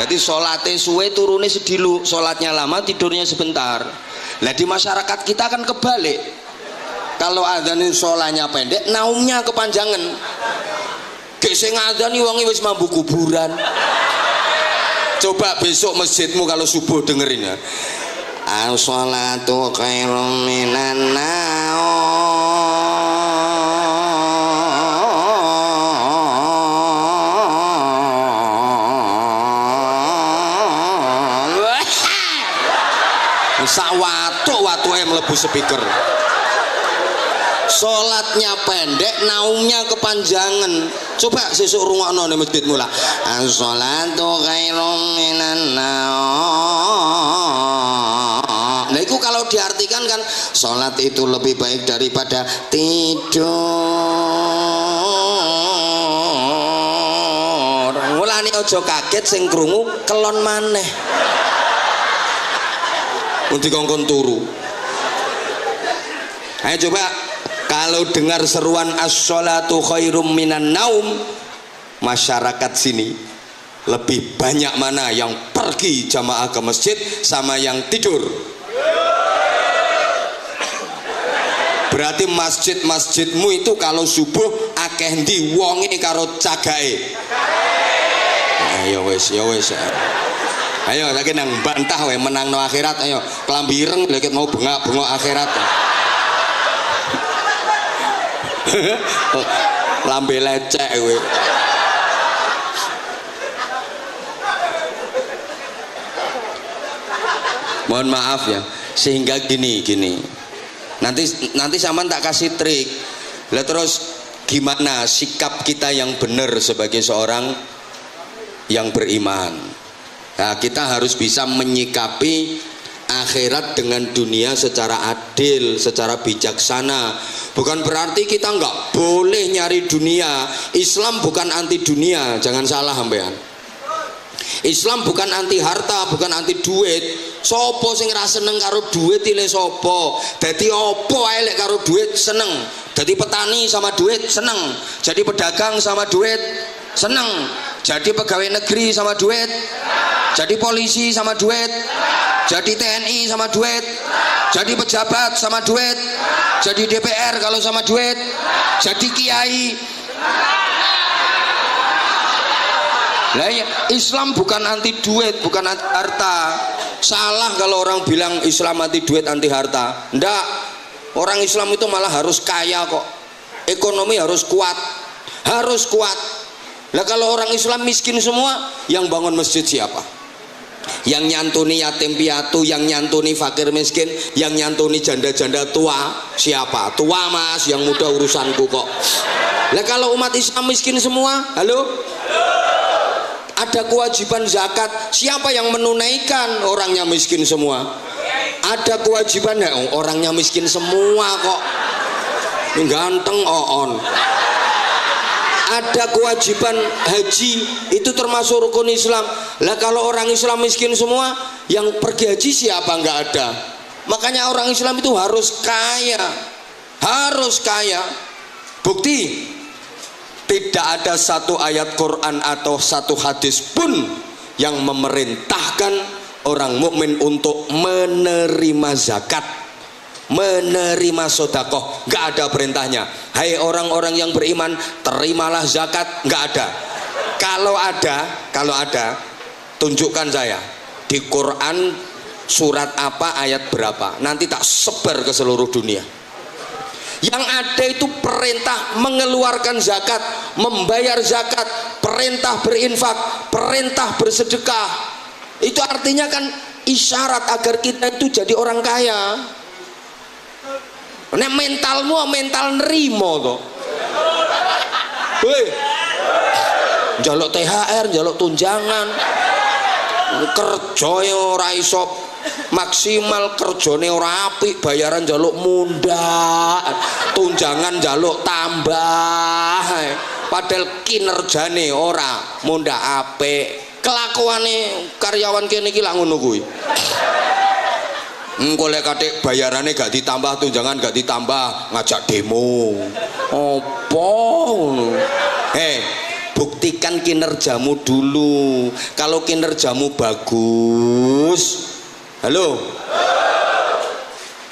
Jadi sholatnya suwe turune sedilu, sholatnya lama tidurnya sebentar. Nah di masyarakat kita kan kebalik. Kalau adzan sholatnya pendek, naumnya kepanjangan. Kayak sing adzan wong wis mambu kuburan. Coba besok masjidmu kalau subuh dengerin ya. As-sholatu khairum minan naum. Sawatu-watuke mlebu speaker. Salatnya pendek, naumnya kepanjangan. Coba sesuk rungokno ning masjidmu lah. As-sholatu khairum minan naum. Nah itu kalau diartikan kan salat itu lebih baik daripada tidur. Mulane aja kaget sing krungu kelon maneh. Untuk kongkon turu. Ayo coba kalau dengar seruan as-sholatu khairum minan naum, masyarakat sini lebih banyak mana yang pergi jamaah ke masjid sama yang tidur? Berarti masjid-masjidmu itu kalau subuh akeh ndi wonge karo cagake. Ayo wes. Ayo lagi nang bantah we menang no akhirat. Ayo kelambi ireng lagi mau bengak akhirat. Lambe lecek we. Mohon maaf ya. Sehingga gini. Nanti sampean tak kasih trik. Lah terus gimana sikap kita yang benar sebagai seorang yang beriman? Nah, kita harus bisa menyikapi akhirat dengan dunia secara adil, secara bijaksana. Bukan berarti kita nggak boleh nyari dunia. Islam bukan anti dunia, jangan salah sampean. Islam bukan anti harta, bukan anti duit. Sopo sing ra seneng karo duit ile sopo. Dadi opo ae lek karo duit seneng. Jadi petani sama duit seneng. Jadi pedagang sama duit seneng. Jadi pegawai negeri sama duit. Jadi polisi sama duit. Jadi TNI sama duit. Jadi pejabat sama duit. Jadi DPR kalau sama duit. Jadi kiai. Lah ya, Islam bukan anti duit, bukan anti harta. Salah kalau orang bilang Islam anti duit, anti harta. Ndak. Orang Islam itu malah harus kaya kok. Ekonomi harus kuat. Harus kuat. Lah kalau orang Islam miskin semua, yang bangun masjid siapa? Yang nyantuni yatim piatu, yang nyantuni fakir miskin, yang nyantuni janda-janda tua siapa? Tua mas, yang muda urusanku kok. Lah kalau umat Islam miskin semua, halo? Ada kewajiban zakat, siapa yang menunaikan? Orangnya miskin semua. Ada kewajiban, orangnya miskin semua kok. Ganteng oon. Ada kewajiban haji, itu termasuk rukun Islam. Lah kalau orang Islam miskin semua, yang pergi haji siapa? Nggak ada. Makanya orang Islam itu harus kaya. Harus kaya. Bukti, tidak ada satu ayat Quran atau satu hadis pun yang memerintahkan orang mukmin untuk menerima zakat, menerima sedekah. Nggak ada perintahnya. Hai orang-orang yang beriman, terimalah zakat. Nggak ada. Kalau ada, tunjukkan saya di Quran surat apa, ayat berapa. Nanti tak sebar ke seluruh dunia. Yang ada itu perintah mengeluarkan zakat, membayar zakat, perintah berinfak, perintah bersedekah. Itu artinya kan isyarat agar kita itu jadi orang kaya. Nek mentalmu mental nerimo to. Hei, njaluk THR, njaluk tunjangan, kerja ora iso maksimal, kerjane ora apik, bayaran njaluk munda, tunjangan njaluk tambah, padahal kinerjane ora munda apik. Kelakuane karyawan kene iki lak ngono kuwi. Engko lek katik bayarane gak ditambah, tunjangan gak ditambah, ngajak demo. Apa ngono? Buktikan kinerjamu dulu. Kalau kinerjamu bagus, halo,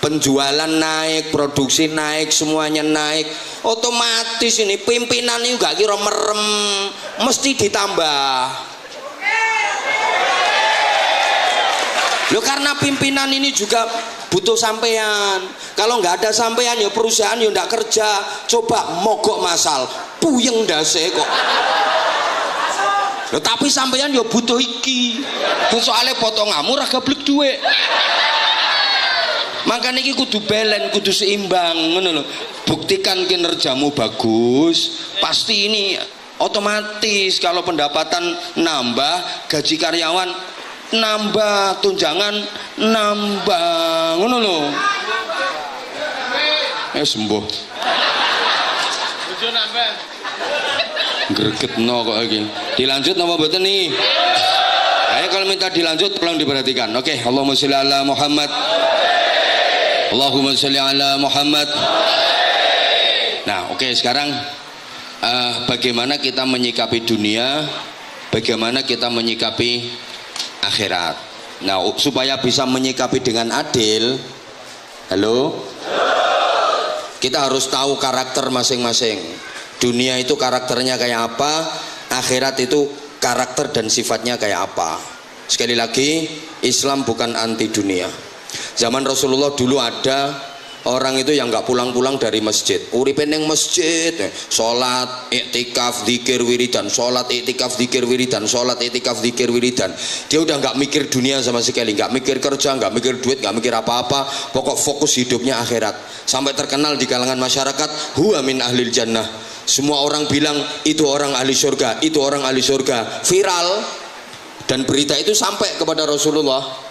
penjualan naik, produksi naik, semuanya naik, otomatis ini pimpinan ini gak kira merem, mesti ditambah. Loh, karena pimpinan ini juga butuh sampean. Kalau nggak ada sampean ya perusahaan ya nggak kerja. Coba mogok masal, puyeng dase kok. Loh, tapi sampean ya butuh iki. Soalnya potonganmu ra gablek duit. Makanya iki kudu balen, kudu seimbang, ngono lho. Buktikan kinerjamu bagus, pasti ini otomatis kalau pendapatan nambah, gaji karyawan nambah, tunjangan nambah, ngono lho. Sembuh. Bojo nambah. Gregetno kok iki. Dilanjut napa mboten nih? Ayo kalau minta dilanjut tolong diperhatikan. Oke, Allahumma sholli ala Muhammad. Allahumma sholli ala Muhammad. Nah, oke, sekarang bagaimana kita menyikapi dunia? Bagaimana kita menyikapi akhirat? Nah, supaya bisa menyikapi dengan adil, halo, kita harus tahu karakter masing-masing. Dunia itu karakternya kayak apa, akhirat itu karakter dan sifatnya kayak apa. Sekali lagi, Islam bukan anti dunia. Zaman Rasulullah dulu ada orang itu yang nggak pulang-pulang dari masjid, uripe ning masjid, sholat, iktikaf, zikir, wiridan, sholat, iktikaf, zikir, wiridan, sholat, iktikaf, zikir, wiridan. Dia udah nggak mikir dunia sama sekali, nggak mikir kerja, nggak mikir duit, nggak mikir apa-apa, pokok fokus hidupnya akhirat. Sampai terkenal di kalangan masyarakat, huwa min ahlil jannah. Semua orang bilang itu orang ahli surga, itu orang ahli surga. Viral, dan berita itu sampai kepada Rasulullah.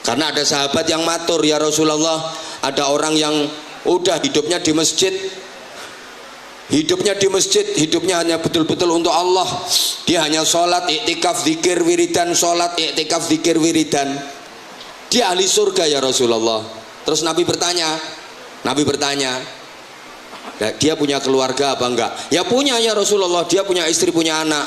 Karena ada sahabat yang matur, ya Rasulullah, ada orang yang udah hidupnya di masjid, hidupnya hanya betul-betul untuk Allah. Dia hanya sholat, iktikaf, zikir, wiridan, sholat, iktikaf, zikir, wiridan. Dia ahli surga ya Rasulullah. Terus Nabi bertanya, dia punya keluarga apa enggak? Ya punya ya Rasulullah, dia punya istri, punya anak.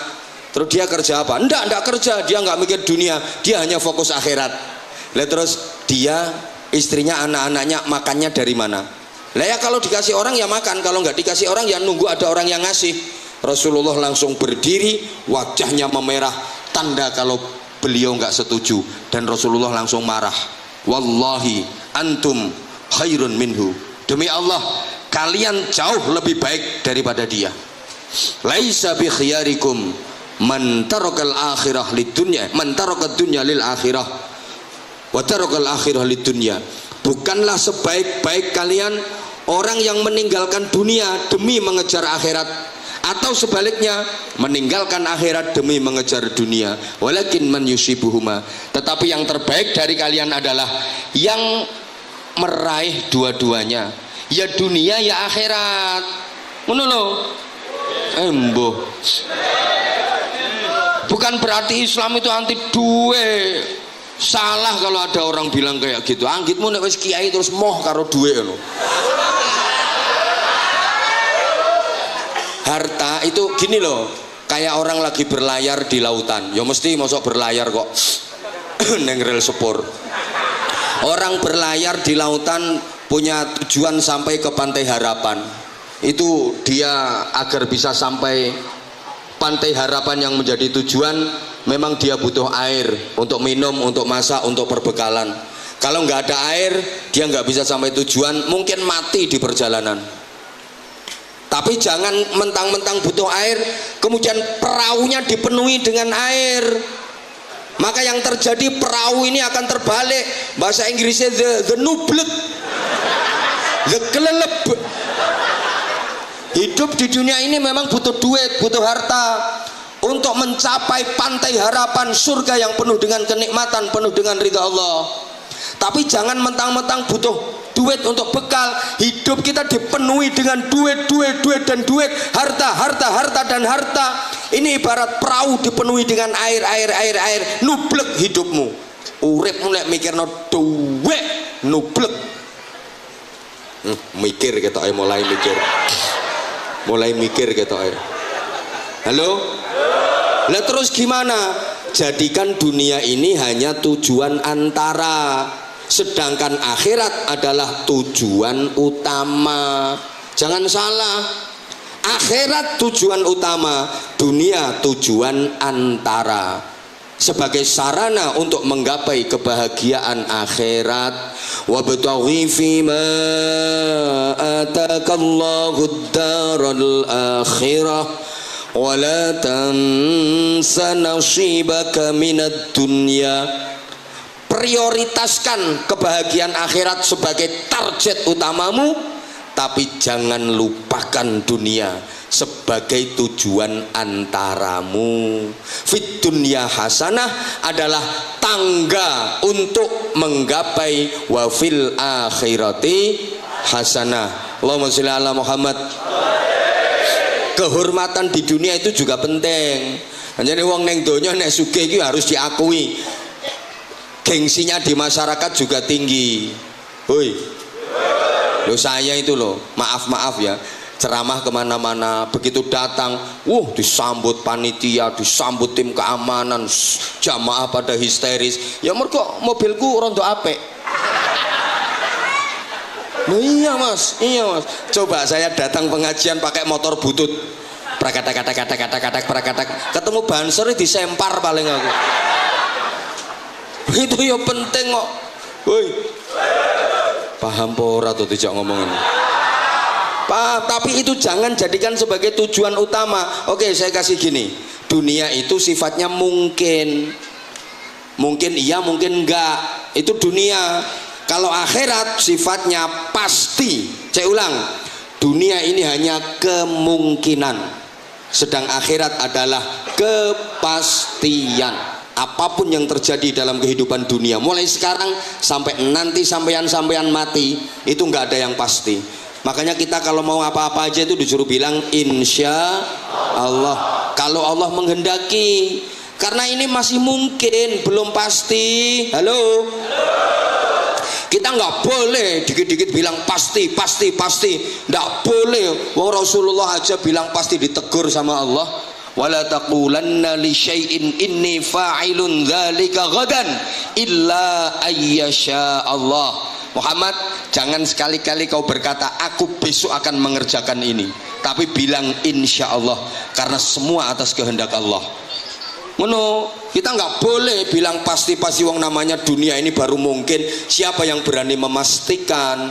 Terus dia kerja apa? Enggak kerja, dia enggak mikir dunia, dia hanya fokus akhirat. Lah terus dia, istrinya, anak-anaknya makannya dari mana? Lah ya kalau dikasih orang ya makan, kalau nggak dikasih orang ya nunggu ada orang yang ngasih. Rasulullah langsung berdiri, wajahnya memerah, tanda kalau beliau nggak setuju, dan Rasulullah langsung marah. Wallahi antum khairun minhu. Demi Allah, kalian jauh lebih baik daripada dia. Laisa bi khiyarikum man tarakal akhirah lid dunya, man tarakad dunya lil akhirah. Watarokal akhirah lid dunya. Bukanlah sebaik-baik kalian orang yang meninggalkan dunia demi mengejar akhirat, atau sebaliknya meninggalkan akhirat demi mengejar dunia. Walakin man yusibuhuma. Tetapi yang terbaik dari kalian adalah yang meraih dua-duanya, ya dunia ya akhirat. Ngono lho. Embo. Bukan berarti Islam itu anti duit. Salah kalau ada orang bilang kayak gitu. Anggitmu nek wis kiai terus moh karo duwe ngono. Harta itu gini loh, kayak orang lagi berlayar di lautan. Ya mesti mosok berlayar kok neng rel sepur. Orang berlayar di lautan punya tujuan sampai ke Pantai Harapan. Itu dia agar bisa sampai Pantai Harapan yang menjadi tujuan, memang dia butuh air untuk minum, untuk masak, untuk perbekalan. Kalau nggak ada air, dia nggak bisa sampai tujuan, mungkin mati di perjalanan. Tapi jangan mentang-mentang butuh air, kemudian perahunya dipenuhi dengan air. Maka yang terjadi, perahu ini akan terbalik. Bahasa Inggrisnya the nublet, the kelelep. Hidup di dunia ini memang butuh duit, butuh harta untuk mencapai Pantai Harapan, surga yang penuh dengan kenikmatan, penuh dengan ridha Allah. Tapi jangan mentang-mentang butuh duit untuk bekal. Hidup kita dipenuhi dengan duit dan duit, harta dan harta. Ini ibarat perahu dipenuhi dengan air. Nublek hidupmu. Urip mulai mikirno duit, nublek. Mikir kita mulai mikir gitu. Halo? Lah terus gimana? Jadikan dunia ini hanya tujuan antara, sedangkan akhirat adalah tujuan utama. Jangan salah, akhirat tujuan utama, dunia tujuan antara, sebagai sarana untuk menggapai kebahagiaan akhirat. Wabtaghi fima atakallahu ad-daral akhirah wa la tansa nasibaka minad dunya. Prioritaskan kebahagiaan akhirat sebagai target utamamu, tapi jangan lupakan dunia sebagai tujuan antaramu. Fit dunya hasanah adalah tangga untuk menggapai wa fil akhirati hasanah. Allahumma sholli ala Muhammad. Kehormatan di dunia itu juga penting. Jadi wong neng donya nek sugih iki harus diakui. Gengsinya di masyarakat juga tinggi. Hoi. Loh saya itu loh, maaf ya, ceramah kemana-mana, begitu datang, disambut panitia, disambut tim keamanan, jamaah pada histeris. Ya mergo mobilku rondo apik. Loh iya mas. Coba saya datang pengajian pakai motor butut, prakatak, ketemu banser disempar paling aku. Itu ya penting kok. Woi. Paham pora tuh dijak ngomongin. Tapi itu jangan jadikan sebagai tujuan utama. Oke, saya kasih gini. Dunia itu sifatnya mungkin. Mungkin iya, mungkin enggak. Itu dunia. Kalau akhirat sifatnya pasti. Saya ulang. Dunia ini hanya kemungkinan. Sedang akhirat adalah kepastian. Apapun yang terjadi dalam kehidupan dunia, mulai sekarang sampai nanti sampean mati, itu nggak ada yang pasti. Makanya kita kalau mau apa-apa aja itu disuruh bilang insya Allah, kalau Allah menghendaki. Karena ini masih mungkin, belum pasti. Halo? Kita nggak boleh dikit-dikit bilang pasti. Nggak boleh. Wong Rasulullah aja bilang pasti ditegur sama Allah. Wala taqulanna li syai'in inni fa'ilun dzalika ghadan illa ayyasha Allah. Muhammad, jangan sekali-kali kau berkata aku besok akan mengerjakan ini, tapi bilang insya Allah, karena semua atas kehendak Allah. Ngono, kita nggak boleh bilang pasti wong namanya dunia ini baru mungkin. Siapa yang berani memastikan?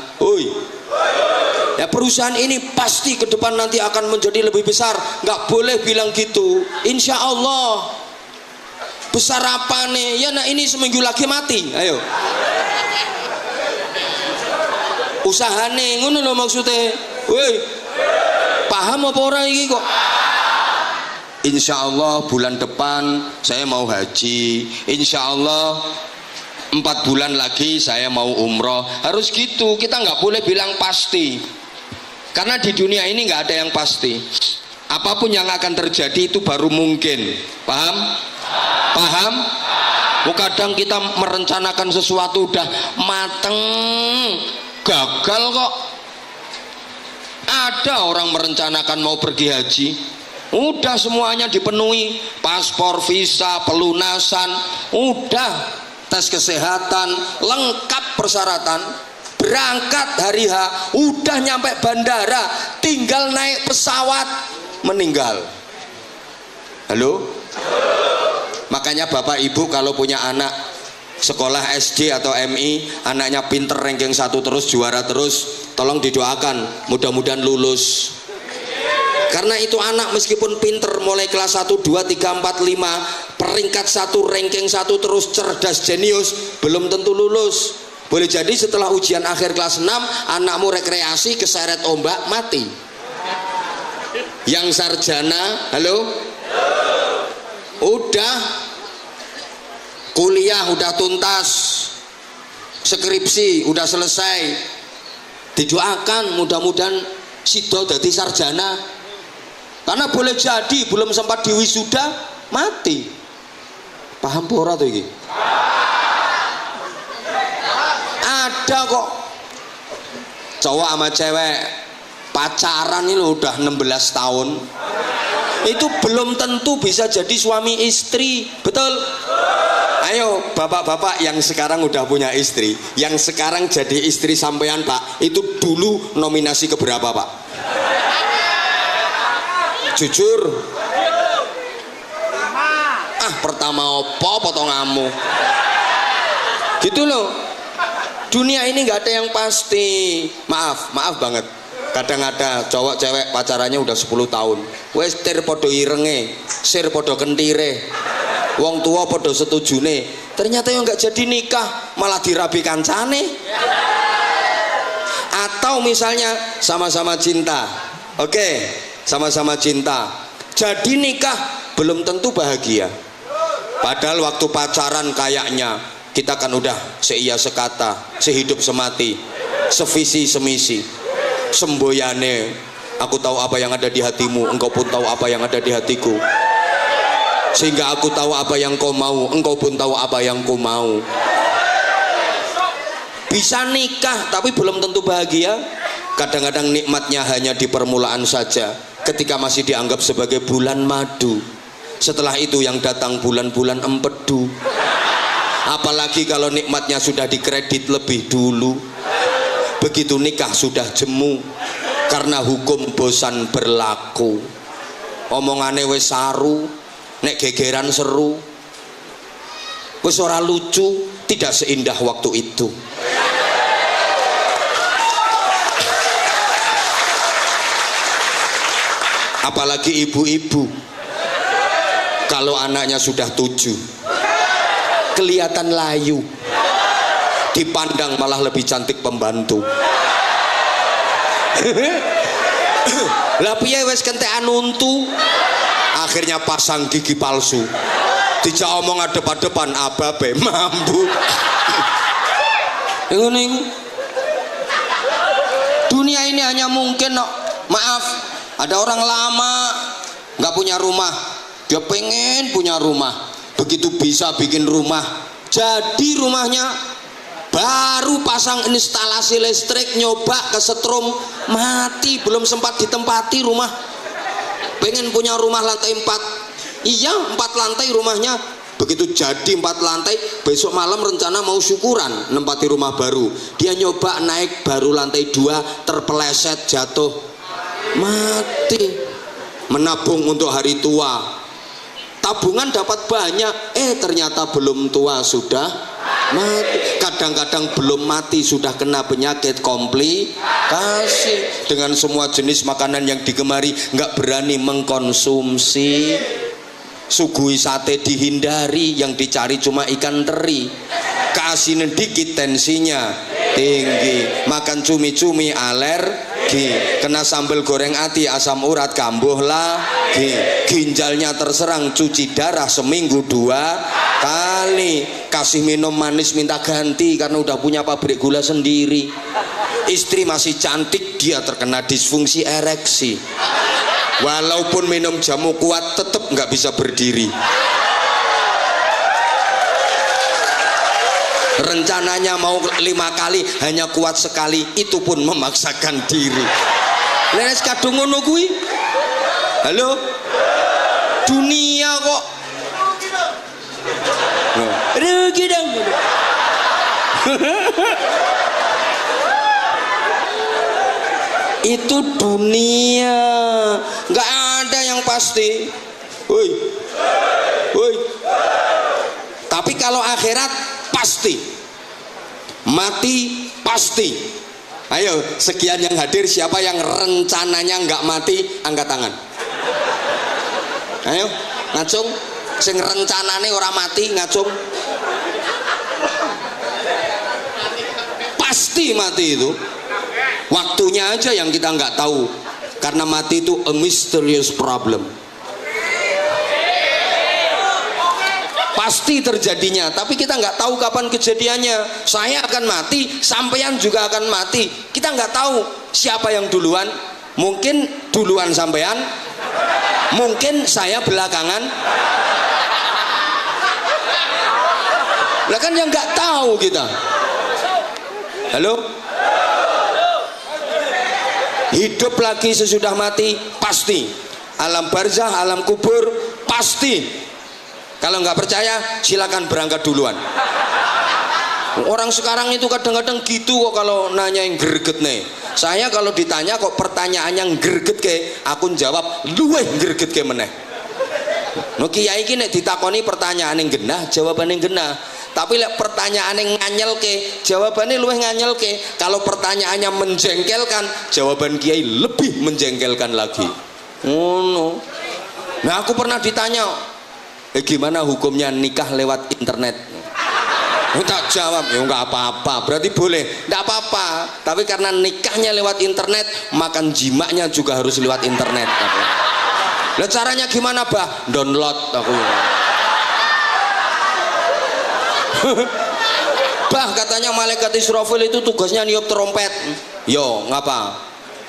Ya perusahaan ini pasti ke depan nanti akan menjadi lebih besar. Nggak boleh bilang gitu. Insya Allah. Besar apa nih? Ya nah ini seminggu lagi mati. Ayo. Usahane ngono lho maksudnya. Woi. Paham apa ora iki kok? Insya Allah bulan depan saya mau haji. Insya Allah 4 bulan lagi saya mau umroh. Harus gitu. Kita nggak boleh bilang pasti. Karena di dunia ini nggak ada yang pasti. Apapun yang akan terjadi itu baru mungkin. Paham? Paham? Kadang kita merencanakan sesuatu udah mateng, gagal kok. Ada orang merencanakan mau pergi haji, udah semuanya dipenuhi, paspor, visa, pelunasan, udah tes kesehatan, lengkap persyaratan. Berangkat hari H, udah nyampe bandara, tinggal naik pesawat, meninggal. Halo? Makanya bapak ibu kalau punya anak sekolah SD atau MI, anaknya pinter ranking 1 terus, juara terus, tolong didoakan, mudah-mudahan lulus. Karena itu anak meskipun pinter mulai kelas 1, 2, 3, 4, 5, peringkat 1, ranking 1 terus, cerdas, jenius, belum tentu lulus. Boleh jadi setelah ujian akhir kelas 6 anakmu rekreasi keseret ombak mati. Yang sarjana, halo? Udah kuliah udah tuntas, skripsi udah selesai, didoakan mudah-mudahan sido dadi sarjana. Karena boleh jadi belum sempat diwisuda mati. Paham ora tuh iki? Ada kok cowok sama cewek pacaran ini udah 16 tahun, itu belum tentu bisa jadi suami istri. Betul? Ayo bapak-bapak yang sekarang udah punya istri, yang sekarang jadi istri sampean pak, itu dulu nominasi keberapa pak? Jujur? Pertama opo potonganmu gitu loh. Dunia ini nggak ada yang pasti. Maaf banget. Kadang ada cowok cewek pacarannya udah 10 tahun. Wes tir podo irenge, sir podo kentire. Wong tua podo setujune. Ternyata yang nggak jadi nikah malah dirabi kancane. Atau misalnya sama-sama cinta. Oke, sama-sama cinta. Jadi nikah belum tentu bahagia. Padahal waktu pacaran kayaknya kita kan udah seia sekata, sehidup semati, sevisi semisi, semboyane. Aku tahu apa yang ada di hatimu, engkau pun tahu apa yang ada di hatiku. Sehingga aku tahu apa yang kau mau, engkau pun tahu apa yang ku mau. Bisa nikah tapi belum tentu bahagia. Kadang-kadang nikmatnya hanya di permulaan saja, ketika masih dianggap sebagai bulan madu. Setelah itu yang datang bulan-bulan empedu. Apalagi kalau nikmatnya sudah dikredit lebih dulu. Begitu nikah sudah jemu, karena hukum bosan berlaku. Omongane wis saru, nek gegeran seru. Wis ora lucu, tidak seindah waktu itu. Apalagi ibu-ibu kalau anaknya sudah 7 kelihatan layu, dipandang malah lebih cantik pembantu. Lah piye wis kentekan untu, akhirnya pasang gigi palsu, dijak omong adep-adepan ababe mambu. Ngono iku. Dunia ini hanya mungkin maaf, ada orang lama nggak punya rumah, dia pengen punya rumah, begitu bisa bikin rumah, jadi rumahnya baru pasang instalasi listrik, nyoba kesetrum, mati, belum sempat ditempati rumah. Pengen punya rumah lantai 4, iya 4 lantai rumahnya, begitu jadi 4 lantai, besok malam rencana mau syukuran nempati rumah baru, dia nyoba naik baru lantai 2, terpeleset jatuh, mati. Menabung untuk hari tua, tabungan dapat banyak, ternyata belum tua sudah mati. Kadang-kadang belum mati sudah kena penyakit komplikasi. Dengan semua jenis makanan yang digemari nggak berani mengkonsumsi. Sugui sate dihindari, yang dicari cuma ikan teri. Keasinan dikit tensinya tinggi, makan cumi-cumi alergi, kena sambal goreng ati asam urat kambuh lagi, ginjalnya terserang cuci darah seminggu 2 kali, kasih minum manis minta ganti karena udah punya pabrik gula sendiri. Istri masih cantik, dia terkena disfungsi ereksi, walaupun minum jamu kuat tetap nggak bisa berdiri. Rencananya mau 5 kali, hanya kuat sekali, itu pun memaksakan diri. Lenes kadung ngono kuwi. Halo, dunia kok rugi dong. Itu dunia, nggak ada yang pasti. Woi, woi. Tapi kalau akhirat pasti, mati pasti. Ayo, sekian yang hadir, siapa yang rencananya nggak mati angkat tangan. Ayo ngacung, sing rencanane ora mati ngacung. Pasti mati itu, waktunya aja yang kita nggak tahu, karena mati itu a mysterious problem. Pasti terjadinya, tapi kita nggak tahu kapan kejadiannya. Saya akan mati, sampean juga akan mati, kita nggak tahu siapa yang duluan. Mungkin duluan sampean, mungkin saya belakangan. Lah kan yang nggak tahu kita. Halo, hidup lagi sesudah mati pasti, alam barzah, alam kubur pasti. Kalau nggak percaya silakan berangkat duluan. Orang sekarang itu kadang-kadang gitu kok, kalau nanya yang greget nih. Saya kalau ditanya kok pertanyaannya yang greget ke, aku jawab luweh greget ke meneh. No kiai iki nek ditakoni pertanyaan yang genah, jawaban yang genah. Tapi lek pertanyaan yang nganyel ke, jawabannya luweh nganyel ke. Kalau pertanyaannya menjengkelkan, jawaban kiai lebih menjengkelkan lagi. No. Nah aku pernah ditanya, gimana hukumnya nikah lewat internet? Tak jawab, ya nggak apa-apa, berarti boleh, nggak apa-apa. Tapi karena nikahnya lewat internet, makan jimaknya juga harus lewat internet. Lah caranya gimana, bah? Download aku. Bah, katanya malaikat Israfil itu tugasnya niup trompet. Yo, ngapa?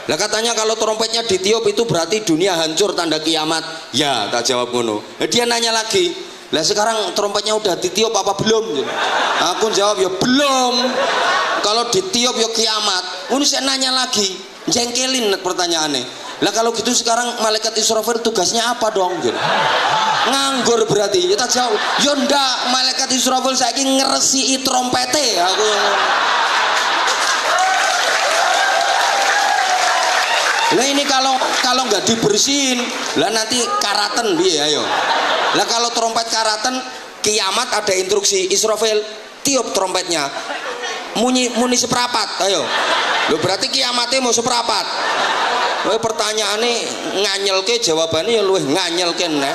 Lah katanya kalau trompetnya ditiup itu berarti dunia hancur, tanda kiamat. Ya, tak jawab ngono. Dia nanya lagi, lah sekarang trompetnya udah ditiup apa belum? Aku jawab ya belum. Kalau ditiup ya kiamat. Ini saya nanya lagi, jengkelin pertanyaannya. Lah kalau gitu sekarang malaikat Israfil tugasnya apa dong? Nganggur berarti. Ya tak jawab, ya ndak, malaikat Israfil saiki ngresiki trompete. Aku lah ini kalau nggak dibersihin, lah nanti karaten piye ayo. Lah kalau trompet karaten, kiamat ada instruksi Israfil, tiup trompetnya. Muni seperapat, ayo. Lo berarti kiamatnya mau seperapat. Kowe pertanyaane nganyelke jawabane ya luwih nganyelke neh.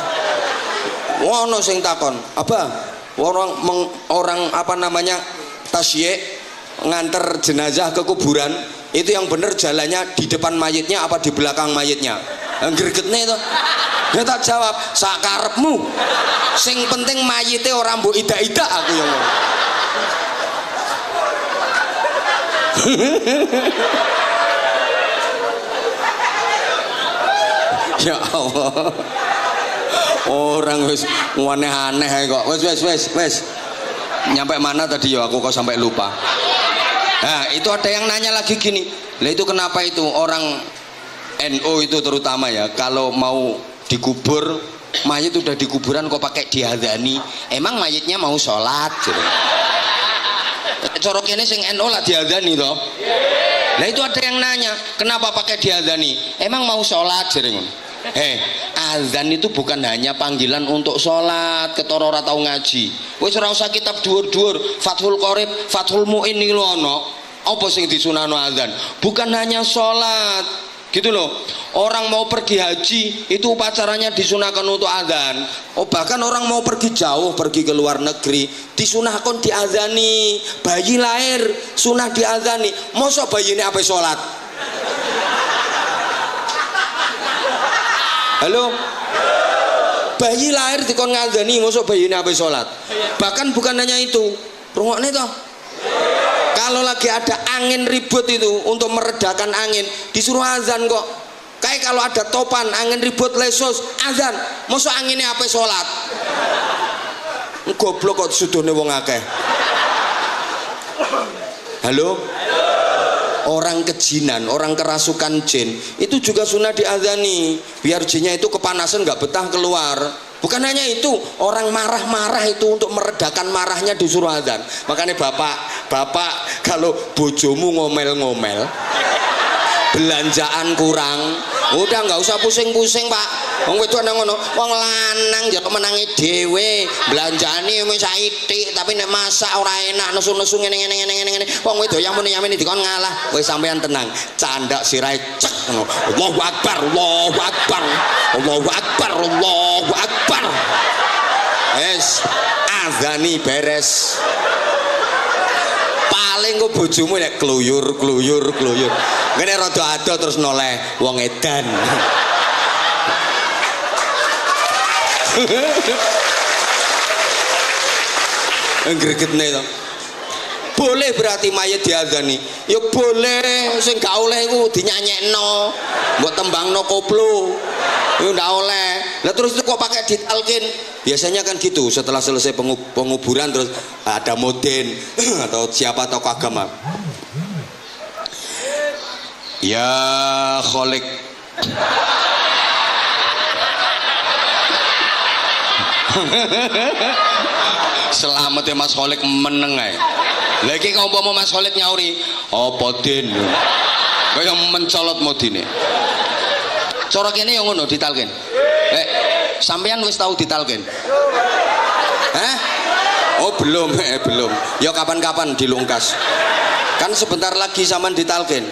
Ono sing takon, "Apa? Orang apa namanya? Tasyik nganter jenazah ke kuburan, itu yang bener jalannya di depan mayitnya apa di belakang mayitnya?" Gregetne to. Ya tak jawab, "Sakarepmu. Sing penting mayite ora mbok idak-idak," aku yang ngomong. Ya Allah, orang wis aneh-aneh kok. Wes nyampe mana tadi ya, aku kok sampai lupa. Nah itu ada yang nanya lagi gini, lah itu kenapa itu orang NU itu terutama ya, kalau mau dikubur mayit udah di kuburan kok pakai diadzani, emang mayitnya mau sholat gitu. Corok ini sing NU lah diadzani toh. Nah itu ada yang nanya, kenapa pakai diadzani, emang mau sholat gitu. Azan itu bukan hanya panggilan untuk sholat, ketara ora tau ngaji. Wis ora usah kitab dhuwur-dhuwur, Fathul Qorib, Fathul Muin iki lho ana. Apa sing disunahno azan? Bukan hanya sholat, gitu loh. Orang mau pergi haji itu upacaranya disunahkan untuk azan. Oh bahkan orang mau pergi jauh, pergi ke luar negeri, disunahkan diazani. Bayi lahir sunah diazani. Mosok bayine ape sholat? Halo, bayi lahir dikon ngadzani, mosok bayine ape sholat? Bahkan bukan hanya itu, rungokne toh. Kalau lagi ada angin ribut itu untuk meredakan angin, disuruh azan kok. Kayak kalau ada topan, angin ribut lesos, azan, mosok anginnya ape sholat? Goblok kok sudone wong akeh. Halo? Orang kejinan, orang kerasukan jin itu juga sunnah diazani biar jinnya itu kepanasan nggak betah keluar. Bukan hanya itu, orang marah-marah itu untuk meredakan marahnya disuruh azan. Makanya bapak kalau bojomu ngomel-ngomel, belanjaan kurang, udah nggak usah pusing-pusing pak. Wong wedok nang ngono, wong lanang ya menangi dhewe, belanjane wis sithik tapi nek masak ora enak, nesu-nesu ngene. Wong wedok yang muni dikon ngalah, wis sampean tenang, candak sirahe cek ngono. Allahu Akbar, Allahu Akbar. Allahu Akbar, Allahu Akbar. Wis azani beres. Paling kok bojomu nek kluyur. Ngene rada ado terus noleh wong edan. Gregetne to. Boleh berarti mayit diadzani. Ya boleh, sing gak oleh iku dinyanyekno. Mbok tembangno koplo. Iku ndak oleh. Lah terus itu kok pakai ditalkin. Biasanya kan gitu, setelah selesai penguburan terus ada moden atau siapa tokoh agama. Ya kholik. Selamat ya Mas Kholik meneng ae. Lagi kau mau Mas Kholik nyauri, apa din? Kaya mencolot modine. Cara kene yang ngono ditalkin. Sampean wis tahu ditalkin? Hah? Oh belum, belum. Ya kapan-kapan dilungkas. Kan sebentar lagi zaman ditalkin.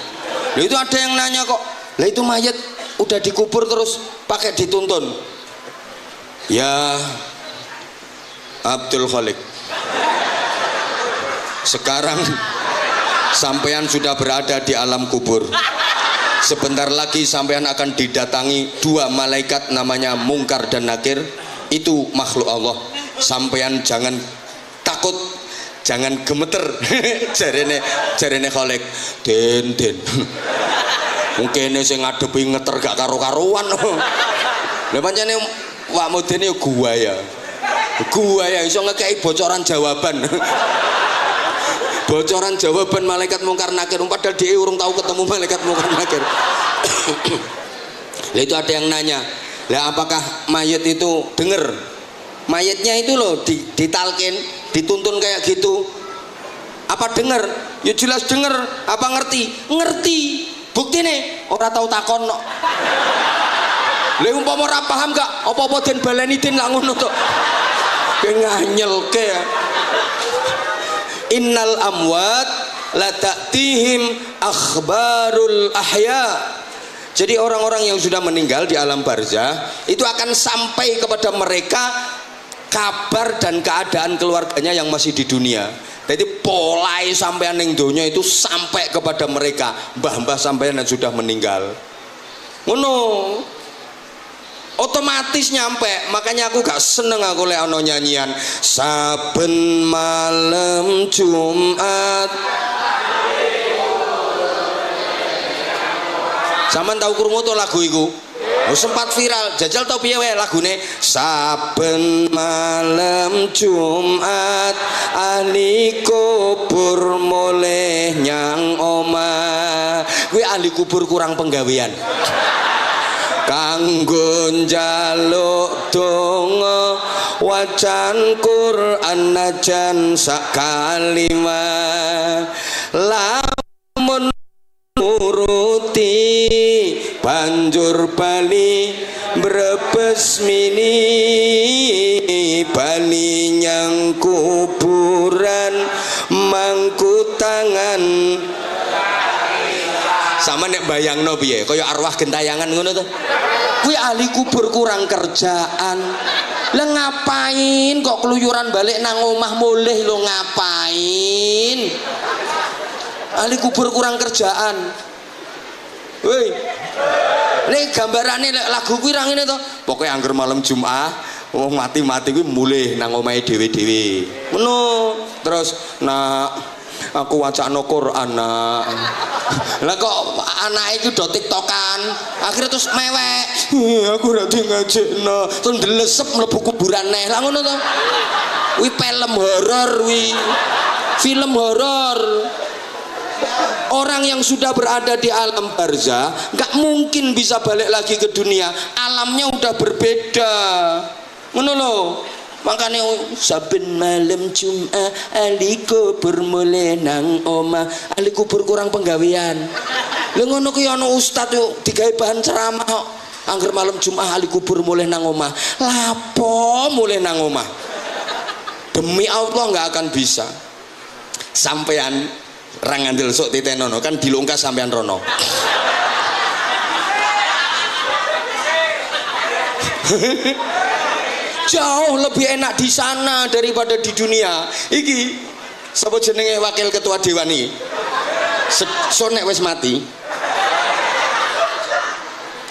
Lah itu ada yang nanya kok. Lah itu mayat udah dikubur terus pakai dituntun. Ya Abdul Khalik, sekarang sampean sudah berada di alam kubur. Sebentar lagi sampean akan didatangi dua malaikat namanya Mungkar dan Nakir. Itu makhluk Allah. Sampean jangan takut, jangan gemeter. jarene Khalik, den mungkin sing ngadepi ngeter gak karo-karuan. Lha pancene Wak Mudin gua ya iso ngekei bocoran jawaban. Bocoran jawaban malaikat Mungkar Nakir padahal dia urung tahu ketemu malaikat Mungkar Nakir. Lah itu ada yang nanya, lah apakah mayat itu denger? Mayatnya itu loh ditalkin, dituntun kayak gitu. Apa denger? Ya jelas denger. Apa ngerti? Ngerti. Bukti nih, orang tahu takon no. Lha umpama ora paham gak apa-apa den baleni den lak ngono to. Nganyelke ya. Innal amwat la ta'tihim akhbarul ahya. Jadi orang-orang yang sudah meninggal di alam barzah itu akan sampai kepada mereka kabar dan keadaan keluarganya yang masih di dunia. Jadi polai sampean ning donya itu sampai kepada mereka mbah-mbah sampean yang sudah meninggal. Ngono. Otomatis nyampe. Makanya aku gak seneng aku lek ana nyanyian saben malam Jumat. Sampeyan tahu krungu to lagu iku? Oh, sempat viral. Jajal tau piye wae lagune saben malam Jumat ahli kubur mulih nyang omah. Kuwi ahli kubur kurang penggawean. Kanggo njaluk donga wacan Quran najan sak kalimah lamun nuruti banjur bali brebes mini bali nyang kuburan mangku tangan. Sama nek bayangno piye kaya arwah gentayangan ngono to. Kuwi ahli kubur kurang kerjaan. Lah ngapain kok keluyuran balik nang omah mulih lo ngapain? Ahli kubur kurang kerjaan. Woi. Nek gambarane lagu kuwi ra ngene to. Pokoke angger malam Jumat wong mati-mati kuwi mulih nang omahe dhewe-dhewe. Ngono. Terus aku wacana Quran nak. Lah kok anake iku do tiktokan akhirnya terus mewek aku ora ngajekno terus ndelesep mlebu kuburan neh lah ngono to. Kuwi film horor kuwi. Film horor. Orang yang sudah berada di alam barzah nggak mungkin bisa balik lagi ke dunia, alamnya udah berbeda ngono lho. Makanya saben malam Jumat ahli kubur mulih nang omah. Ahli kubur kurang penggawean. Lha ngono kuwi ana ustaz yo digawe bahan ceramah kok. Angger malam Jumat ahli kubur mulih nang omah. Lapo mulih nang omah? Demi Allah nggak akan bisa. Sampean ra ngandel sok titenono kan dilungkas sampean rono. Jauh lebih enak di sana daripada di dunia. Iki sapa jenenge wakil ketua dewan iki? Sonek wis mati.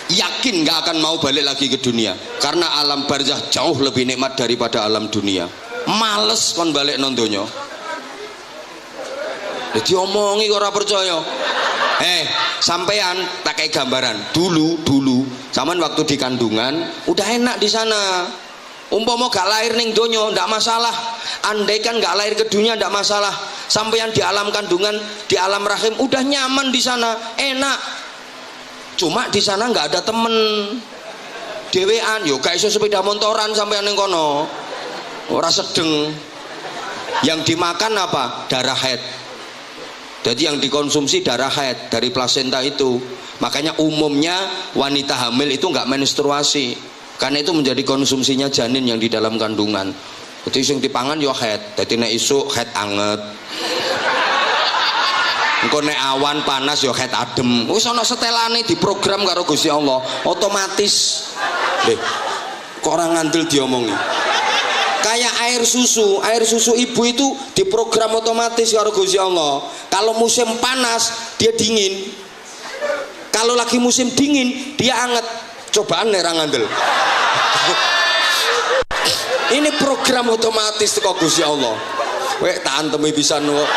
Yakin gak akan mau balik lagi ke dunia karena alam barzah jauh lebih nikmat daripada alam dunia. Males kon balik nang donya. Dadi omongi kok ora percaya. Sampean tak kayak gambaran. Dulu zaman waktu di kandungan udah enak di sana. Umpama gak lahir ning donya ndak masalah, andaikan gak lahir ke dunia ndak masalah, sampeyan di alam kandungan di alam rahim udah nyaman di sana enak. Cuma di sana nggak ada temen dewean yo gak iso sepeda motoran sampeyan ning kono ora sedeng. Yang dimakan apa? Darah haid. Jadi yang dikonsumsi darah haid dari plasenta itu. Makanya umumnya wanita hamil itu nggak menstruasi karena itu menjadi konsumsinya janin yang di dalam kandungan. Jadi sing dipangan yo haid. Dadi nek isuk haid anget. Engko nek awan panas yo haid adem. Wis ana setelane diprogram karo Gusti Allah, otomatis. Kok ora ngandel diomongi. Kayak air susu ibu itu diprogram otomatis karo Gusti Allah. Kalau musim panas dia dingin. Kalau lagi musim dingin dia anget. Cobaan nek ra ngandel. Ini program otomatis teko Gusti Allah. Wek tak antemi pisan kok.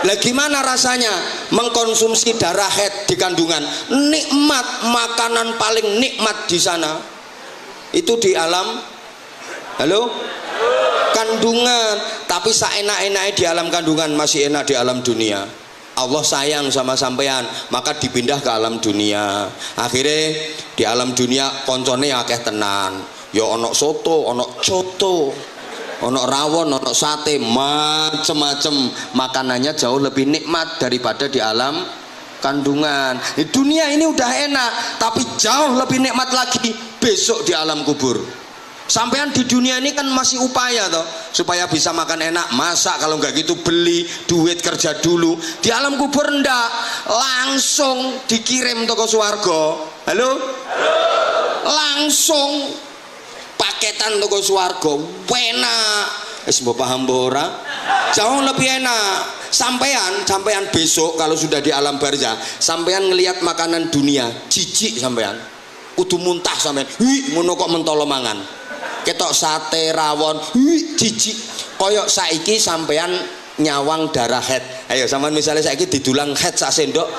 Lah gimana rasanya mengkonsumsi darah haid di kandungan? Nikmat, makanan paling nikmat di sana. Itu di alam kandungan, tapi saenak-enake di alam kandungan masih enak di alam dunia. Allah sayang sama sampean, maka dipindah ke alam dunia. Akhirnya di alam dunia koncone akeh tenan. Ya ono soto, ono coto, ono rawon, ono sate, macem-macem. Makanannya jauh lebih nikmat daripada di alam kandungan. Di dunia ini udah enak, tapi jauh lebih nikmat lagi besok di alam kubur. Sampean di dunia ini kan masih upaya toh supaya bisa makan enak, masak, kalau nggak gitu beli, duit kerja dulu. Di alam kubur ndak, langsung dikirim toko swarga. Halo? Halo? Langsung paketan toko swarga, enak. Wis mbok paham ora? Jauh lebih enak. Sampean besok kalau sudah di alam barzah, sampean ngelihat makanan dunia, jijik sampean. Kudu muntah sampean. Ih, ngono kok mentolo mangan. Ketok sate rawon, jijik. Koyok saiki sampean nyawang darah head. Ayo sampean misalnya saiki didulang head sak sendok.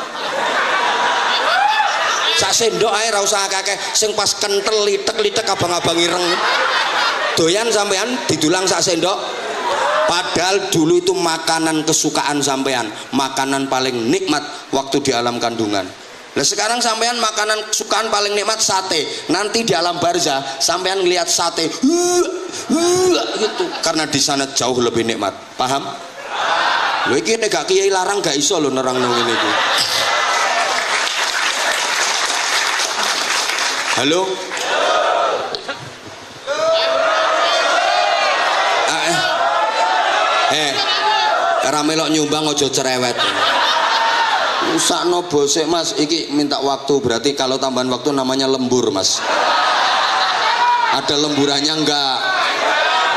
Sak sendok ae ra usah akeh, sing pas kentel litek-litek abang-abang ireng. Doyan sampean didulang sak sendok. Padahal dulu itu makanan kesukaan sampean, makanan paling nikmat waktu di alam kandungan. Nah sekarang sampean makanan kesukaan paling nikmat sate. Nanti di alam barzah sampean ngelihat sate gitu, karena di sana jauh lebih nikmat. Paham? Lho iki nek gak kiai larang gak iso lho nerangno ngene iki. Halo? Ora melok nyumbang aja cerewet. Usakno bosek Mas, iki minta waktu, berarti kalau tambahan waktu namanya lembur Mas. Ada lemburannya enggak?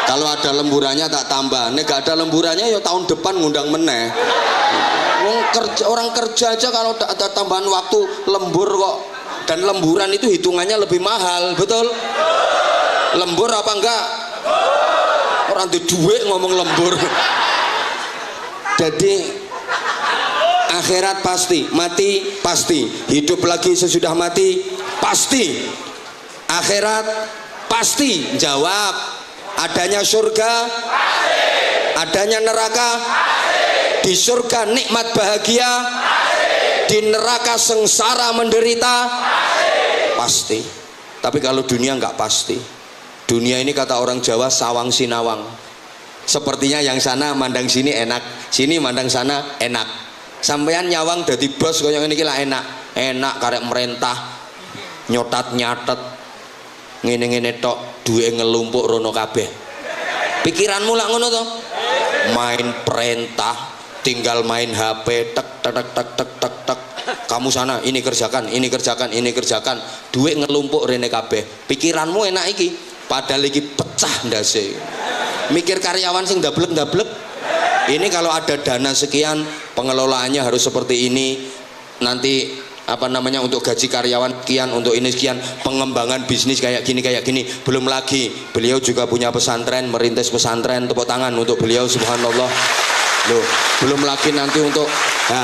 Kalau ada lemburannya tak tambah. Nek gak ada lemburannya ya tahun depan ngundang meneh. Orang kerja aja kalau ada tambahan waktu lembur kok. Dan lemburan itu hitungannya lebih mahal, betul? Lembur apa enggak? Orang di duit ngomong lembur. Jadi akhirat pasti, mati pasti, hidup lagi sesudah mati pasti, akhirat pasti. Jawab, adanya surga pasti, adanya neraka pasti. Di surga nikmat bahagia pasti, di neraka sengsara menderita pasti. Tapi kalau dunia nggak pasti. Dunia ini kata orang Jawa sawang sinawang. Sepertinya yang sana mandang sini enak, sini mandang sana enak. Sampean nyawang dadi bos kaya ngene iki lah enak karek merentah, nyotat-nyatet ngene-ngene tok, duwe ngelumpuk rono kabeh. Pikiranmu lak ngono to? Main perintah, tinggal main HP, tek tek tek tek tek tek. Kamu sana ini kerjakan, ini kerjakan, ini kerjakan. Duit ngelumpuk rene kabeh. Pikiranmu enak iki, padahal iki pecah ndase. Mikir karyawan sing dablek-dablek. Ini kalau ada dana sekian, pengelolaannya harus seperti ini. Nanti apa namanya untuk gaji karyawan sekian, untuk ini sekian, pengembangan bisnis kayak gini. Belum lagi beliau juga punya pesantren, merintis pesantren, tepuk tangan untuk beliau, subhanallah. Loh, belum lagi nanti untuk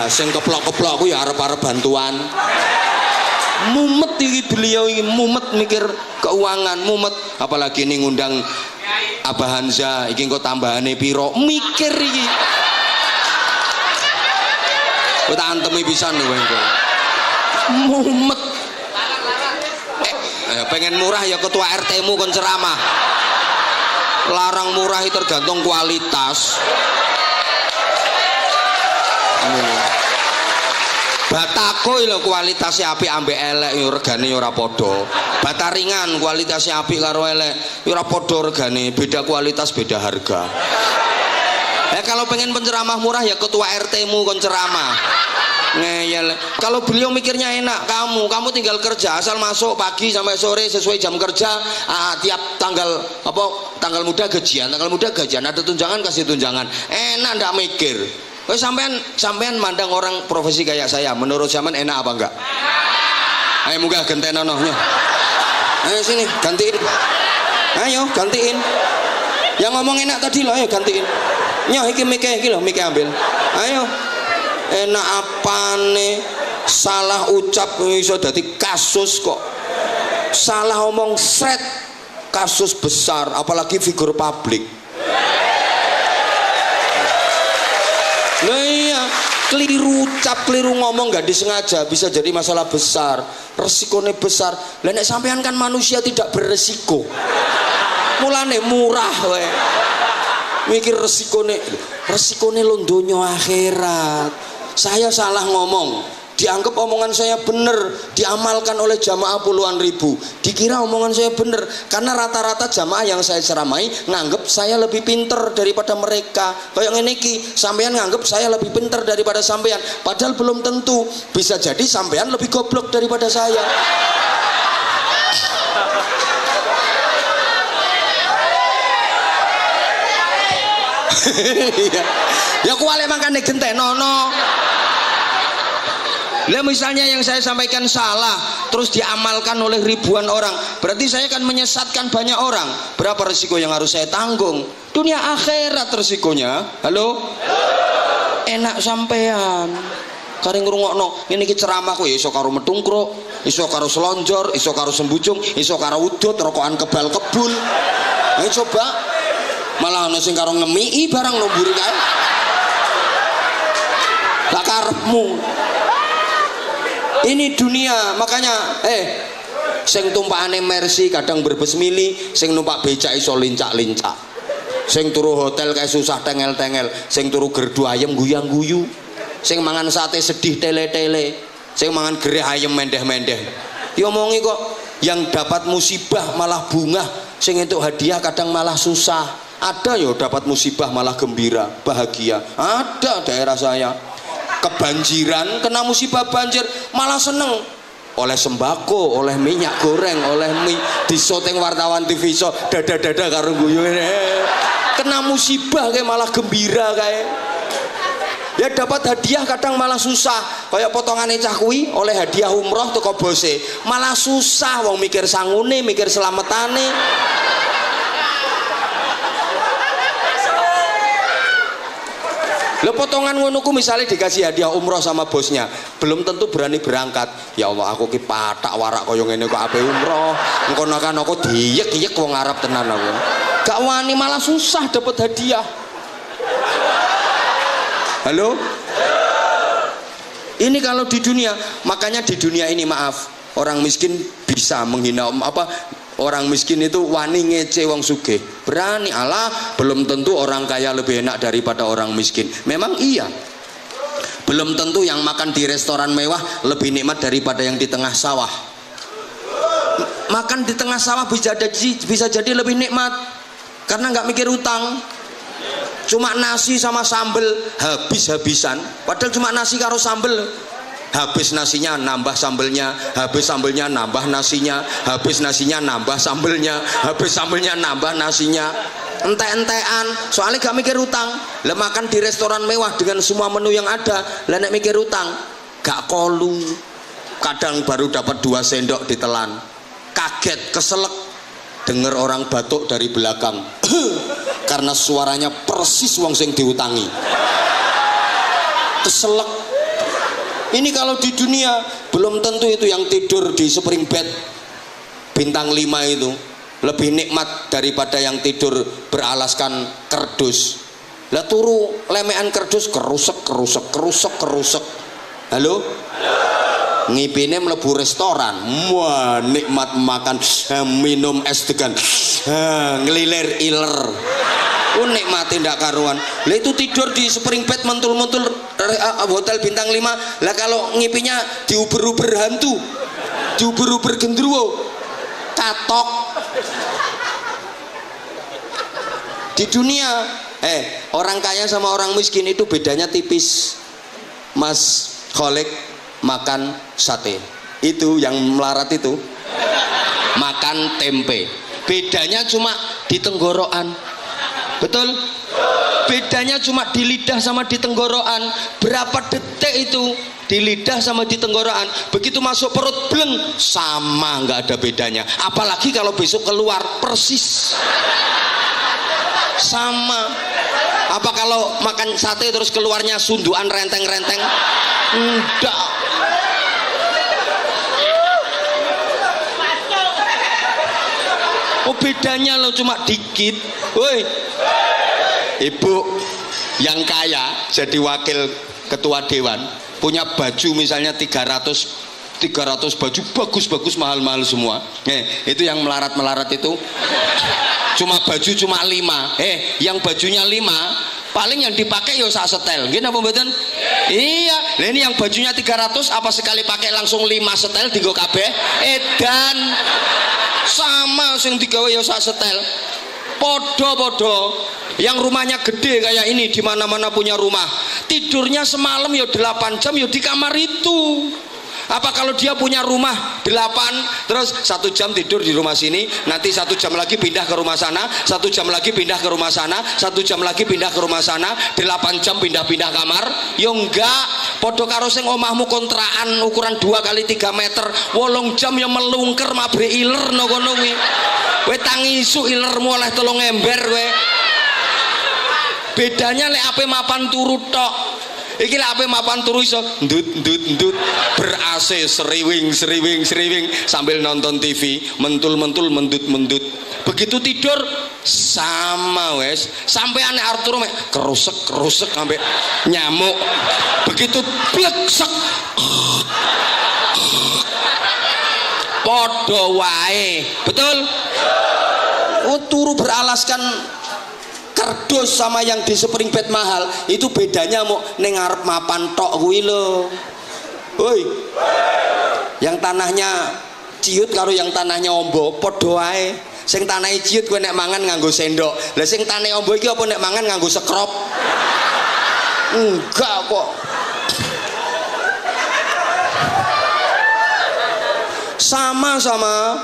sing keplok-keplok aku ya arep-arep bantuan. Mumet iki beliau iki, mumet mikir keuangan, mumet apalagi ini ngundang Abah Hanza iki kok tambahane piro, mikir iki. Kowe tak antemi pisan kowe engko. Mumet. Pengen murah ya ketua RT-mu kon ceramah. Larang murah itu tergantung kualitas. Batako lho kualitasnya apik ambek elek yo regane yo ora padha. Bata ringan kualitasnya apik karo elek yo ora padha regane, beda kualitas beda harga. Kalau pengen penceramah murah ya ketua RT-mu kon ceramah. Ngeyel. Kalau beliau mikirnya enak, kamu tinggal kerja asal masuk pagi sampai sore sesuai jam kerja. Tiap tanggal muda gajian, ada tunjangan kasih tunjangan. Enak ndak mikir. Sampean mandang orang profesi kayak saya, menurut zaman enak apa enggak? Ayo munggah gentenono nyo. Ayo sini gantiin. Ayo gantiin. Yang ngomong enak tadi loh, ayo gantiin. Nyo iki mike ambil. Ayo. Enak apane? Salah ucap iso dadi kasus kok. Salah omong sret kasus besar, apalagi figur publik. Nah iya, keliru ucap, keliru ngomong gak disengaja bisa jadi masalah besar, resikonya besar. Lah nek sampean kan manusia tidak beresiko. Mulane murah we. Mikir resikonya lho donya akhirat. Saya salah ngomong dianggap omongan saya benar, diamalkan oleh jamaah puluhan ribu, dikira omongan saya benar, karena rata-rata jamaah yang saya ceramai nganggap saya lebih pinter daripada mereka. Kayak ngene iki, sampean nganggap saya lebih pinter daripada sampean, padahal belum tentu. Bisa jadi sampean lebih goblok daripada saya. Ya kuwale makane gentenono. Lah misalnya yang saya sampaikan salah terus diamalkan oleh ribuan orang, berarti saya akan menyesatkan banyak orang. Berapa resiko yang harus saya tanggung? Dunia akhirat resikonya. Halo? Enak sampean. Kari ngrungokno ngene iki ceramahku ya iso karo metungkruk, iso karo selonjor, iso karo sembujung, iso karo udut, rokokan kebal kebul. Ayo coba. Malah ana sing karo ngemiki barang nomburi kae. Lah karepmu. Ini dunia, makanya sing tumpakane Mercy kadang berbes mili, sing numpak becak iso lincak-lincak. Sing turu hotel kayak susah tengel-tengel, sing turu gerdu ayam guyang-guyu, sing mangan sate sedih tele-tele, sing mangan gereh ayam mendeh-mendeh. Diomongi kok yang dapat musibah malah bunga, sing entuk hadiah kadang malah susah. Ada yo dapat musibah malah gembira, bahagia. Ada daerah saya. Kebanjiran, kena musibah banjir malah seneng oleh sembako, oleh minyak goreng, oleh mie, disoteng wartawan TV so dada-dada karo guyu ini. Kena musibah kayak malah gembira kayak. Ya dapat hadiah kadang malah susah, kayak potongan cah kuwi oleh hadiah umroh teko bose malah susah, wong mikir sangune, mikir selametane. Lo potongan ngono ku misalnya dikasih hadiah umroh sama bosnya, belum tentu berani berangkat. Ya Allah, aku ki patak warak koyo ngene kok ape umroh. Engko kan aku diyek-yek wong Arab tenan aku. Gak wani malah susah dapat hadiah. Halo? Ini kalau di dunia, makanya di dunia ini maaf, orang miskin bisa menghina orang miskin itu wani ngece wong sugih, berani. Allah, belum tentu orang kaya lebih enak daripada orang miskin. Memang iya, belum tentu yang makan di restoran mewah lebih nikmat daripada yang di tengah sawah. Makan di tengah sawah bisa jadi lebih nikmat karena nggak mikir utang. Cuma nasi sama sambel habis-habisan, padahal cuma nasi karo sambel. Habis nasinya nambah sambelnya, habis sambelnya nambah nasinya, habis nasinya nambah sambelnya, habis sambelnya nambah nasinya. Entek-entekan, soalnya gak mikir utang. Lah makan di restoran mewah dengan semua menu yang ada, lah nek mikir utang gak kolu. Kadang baru dapat 2 sendok ditelan, kaget keselek denger orang batuk dari belakang karena suaranya persis wong sing diutangi. Keselek. Ini kalau di dunia belum tentu itu yang tidur di spring bed bintang 5 itu lebih nikmat daripada yang tidur beralaskan kerdus. Lah turu lemean kerdus kerusek. Halo? Ngipine mlebu restoran, wah nikmat makan, minum es degan, ngelilir iler. Nikmati ndak karuan. Lah itu tidur di spring bed mentul-mentul hotel bintang 5. Lah kalau ngipinya diuber-uber hantu, diuber-uber gendruwo, katok. Di dunia orang kaya sama orang miskin itu bedanya tipis. Mas Kholek makan sate, itu yang melarat itu makan tempe. Bedanya cuma di tenggorokan. Betul? Bedanya cuma di lidah sama di tenggorokan. Berapa detik itu di lidah sama di tenggorokan, begitu masuk perut bleng sama, nggak ada bedanya. Apalagi kalau besok keluar persis sama. Apa kalau makan sate terus keluarnya sundukan renteng-renteng? Enggak. Oh bedanya lo cuma dikit. Woi, ibu yang kaya jadi wakil ketua dewan punya baju misalnya 300 baju bagus-bagus mahal-mahal semua. Itu yang melarat-melarat itu cuma baju cuma 5. Yang bajunya 5 paling yang dipakai ya sak setel, gini apa mboten? Iya, nah ini yang bajunya 300 apa sekali pakai langsung 5 setel dienggo kabeh edan sama sing digawe ya sak setel podo-podo. Yang rumahnya gede kayak ini, di mana-mana punya rumah, tidurnya semalam ya 8 jam ya di kamar itu. Apa kalau dia punya rumah 8, terus 1 jam tidur di rumah sini, nanti 1 jam lagi pindah ke rumah sana, 1 jam lagi pindah ke rumah sana, 1 jam lagi pindah ke rumah sana, 8 jam pindah-pindah kamar? Ya enggak. Podo karo sing omahmu kontrakan ukuran 2 kali 3 meter 8 jam ya melungker mabre iler no kono kuwi. Kowe tangi isu ilermu oleh 3 ember kowe. Bedanya lek ape mapan turu tok. Iki lek ape mapan turu iso ndut ber AC seriwing sambil nonton TV, mentul-mentul mendut. Begitu tidur sama wes, sampai aneh Arturo mek kerusek sampai nyamuk. Begitu bleksek podo wae. Betul? Oh, turu beralaskan kardus sama yang di spring bed mahal itu bedanya mau ning arep mapan tok kuwi lho. Woi. Yang tanahnya ciut karo yang tanahnya ombo padha wae. Sing tanahe ciut kowe nek mangan nganggo sendok. Lah sing tanahe ombo iki apa nek mangan nganggo sekrop? Enggak kok. Sama-sama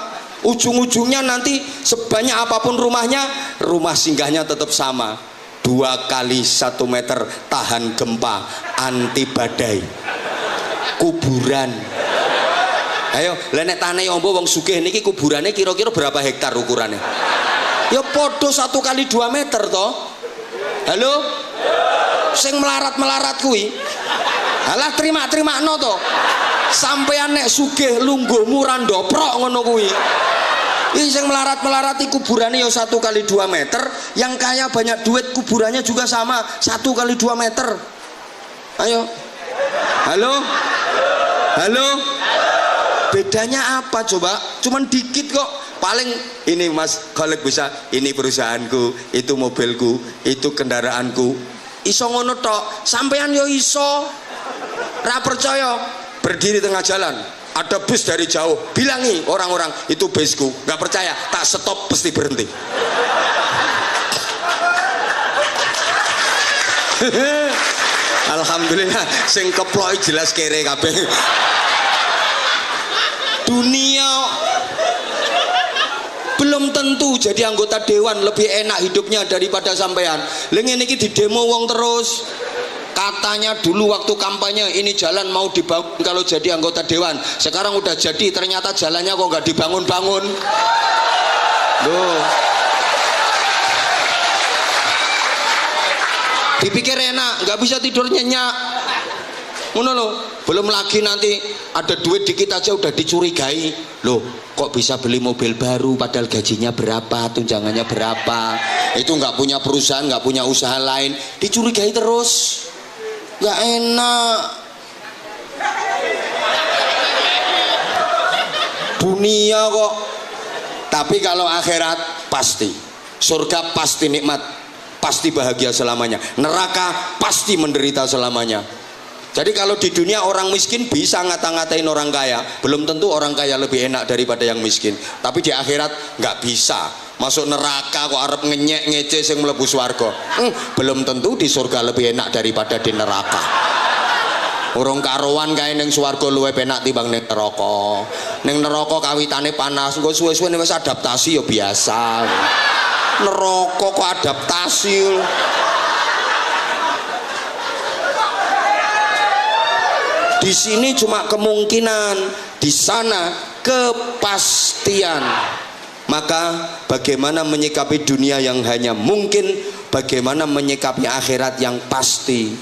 ujung-ujungnya nanti sebanyak apapun rumahnya, rumah singgahnya tetap sama. 2 kali 1 meter tahan gempa, anti badai, kuburan. Ayo nek tanah ombo wong sugih niki kuburannya kira-kira berapa hektar ukurannya? Ya podo 1 kali 2 meter toh. Halo, sing melarat kuwi alah terima no toh. Sampean nek sugih lungguhmu ra ndoprok ngono kuwi. Ini yang melarat kuburannya ya 1 kali 2 meter, yang kaya banyak duit kuburannya juga sama 1 kali 2 meter. Ayo, halo, bedanya apa coba? Cuman dikit kok. Paling ini mas, kalau bisa ini perusahaanku, itu mobilku, itu kendaraanku. Iso ngono tok, sampean yo iso. Ra percaya, berdiri tengah jalan. Ada bus dari jauh, bilangi orang-orang itu busku. Nggak percaya, tak stop pasti berhenti. Alhamdulillah, sing keplok jelas kere kabeh. Dunia belum tentu jadi anggota dewan lebih enak hidupnya daripada sampean. Lha ngene iki didemo wong terus. Katanya dulu waktu kampanye ini jalan mau dibangun kalau jadi anggota dewan. Sekarang udah jadi, ternyata jalannya kok nggak dibangun-bangun. Loh. Dipikir enak, nggak bisa tidur nyenyak. Ngono loh. Belum lagi nanti ada duit dikit aja udah dicurigai. Loh, kok bisa beli mobil baru padahal gajinya berapa, tunjangannya berapa? Itu nggak punya perusahaan, nggak punya usaha lain, dicurigai terus. Gak enak. Dunia kok. Tapi kalau akhirat pasti surga, pasti nikmat, pasti bahagia selamanya. Neraka pasti menderita selamanya. Jadi kalau di dunia orang miskin bisa ngata-ngatain orang kaya, belum tentu orang kaya lebih enak daripada yang miskin. Tapi di akhirat nggak bisa. Masuk neraka kok arep ngenyek ngece sing mlebu swarga. Belum tentu di surga lebih enak daripada di neraka. Urung karuan kae ning swarga luwih penak timbang ning neraka. Ning neraka kawitane panas, engko suwe-suwe wis adaptasi ya biasa. Neraka kok adaptasi. Di sini cuma kemungkinan, di sana kepastian. Maka bagaimana menyikapi dunia yang hanya mungkin, bagaimana menyikapi akhirat yang pasti.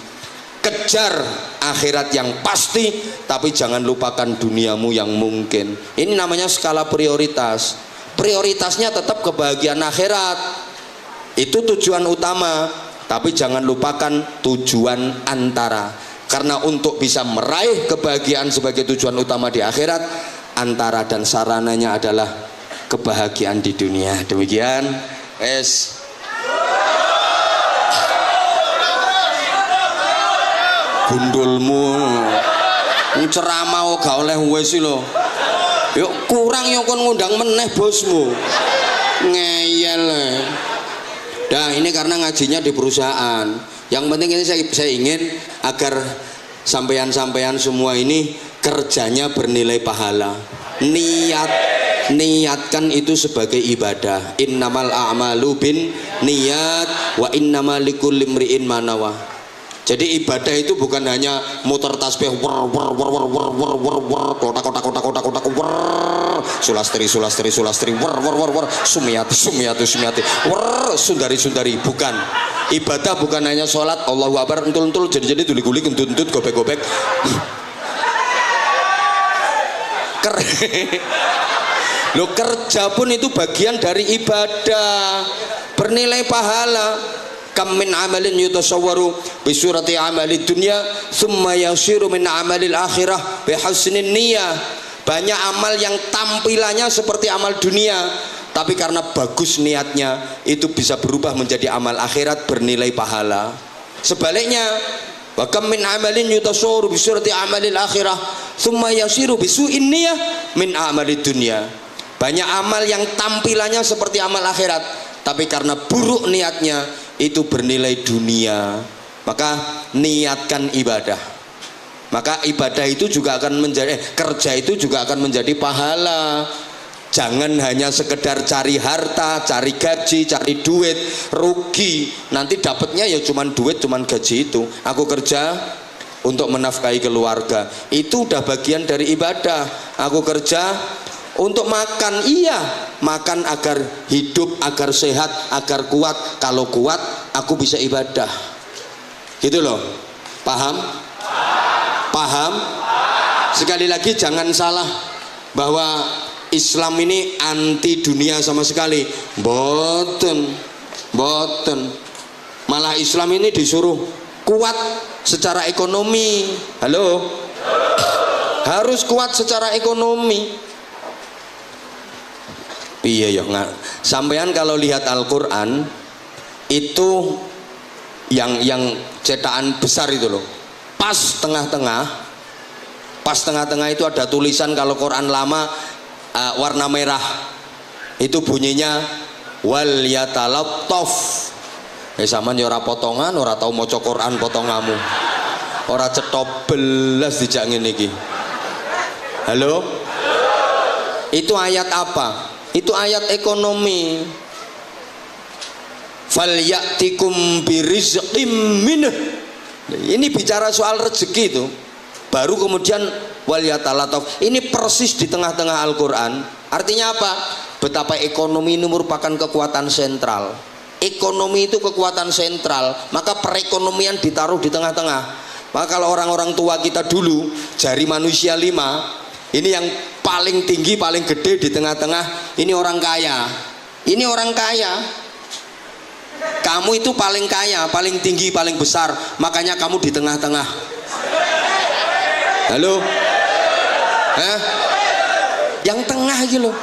Kejar akhirat yang pasti, tapi jangan lupakan duniamu yang mungkin. Ini namanya skala prioritas. Prioritasnya tetap kebahagiaan akhirat, itu tujuan utama, tapi jangan lupakan tujuan antara. Karena untuk bisa meraih kebahagiaan sebagai tujuan utama di akhirat, antara dan sarananya adalah kebahagiaan di dunia. Demikian. gundulmu ceramah gak oleh wis lho. Yuk kurang yo kon ngundang meneh bosmu. Ngeyel. Nah, ini karena ngajinya di perusahaan. Yang penting ini saya ingin agar sampean-sampean semua ini kerjanya bernilai pahala. Niatkan itu sebagai ibadah. Innamal a'malu bin niat wa innamal likulli imri'in ma nawa. Jadi ibadah itu bukan hanya muter tasbih kotak sulastri sumiyati sundari bukan. Ibadah bukan hanya sholat Allahu Akbar entul jadi guli gentut gobek lo kerja pun itu bagian dari ibadah bernilai pahala. Kam min amalin yutasawwaru bi surati amali dunya thumma yasiru min amalil akhirah bi husnin niyyah. Banyak amal yang tampilannya seperti amal dunia, tapi karena bagus niatnya itu bisa berubah menjadi amal akhirat bernilai pahala. Sebaliknya, wa kam min amalin yutasawwaru bi surati amalil akhirah thumma yasiru bi su'in niyyah min amalid dunya. Banyak amal yang tampilannya seperti amal akhirat, tapi karena buruk niatnya itu bernilai dunia. Maka niatkan ibadah. Maka ibadah itu juga akan menjadi kerja itu juga akan menjadi pahala. Jangan hanya sekedar cari harta, cari gaji, cari duit, rugi. Nanti dapatnya ya cuman duit, cuman gaji itu. Aku kerja untuk menafkahi keluarga. Itu udah bagian dari ibadah. Aku kerja untuk makan, iya, makan agar hidup, agar sehat, agar kuat. Kalau kuat, aku bisa ibadah. Gitu loh. Paham? Paham? Sekali lagi jangan salah bahwa Islam ini anti dunia sama sekali. Boten. Malah Islam ini disuruh kuat secara ekonomi. Halo? Harus kuat secara ekonomi. Iya ya, sampean kalau lihat Al-Quran itu yang cetakan besar itu loh, pas tengah-tengah itu ada tulisan, kalau Quran lama warna merah itu bunyinya wal yatalattaf. Sampean ya ora potongan, ora tau maca Quran potonganmu, ora cetop belas dijak ngene iki. Halo? Itu ayat apa? Itu ayat ekonomi. Falyatikum birizqim minhu. Ini bicara soal rezeki itu. Baru kemudian wal yatalataf. Ini persis di tengah-tengah Al-Qur'an. Artinya apa? Betapa ekonomi ini merupakan kekuatan sentral. Ekonomi itu kekuatan sentral, maka perekonomian ditaruh di tengah-tengah. Maka kalau orang-orang tua kita dulu, jari manusia 5, ini yang paling tinggi, paling gede di tengah-tengah, ini orang kaya. Ini orang kaya. Kamu itu paling kaya, paling tinggi, paling besar, makanya kamu di tengah-tengah. Halo? Hah? Yang tengah gitu loh.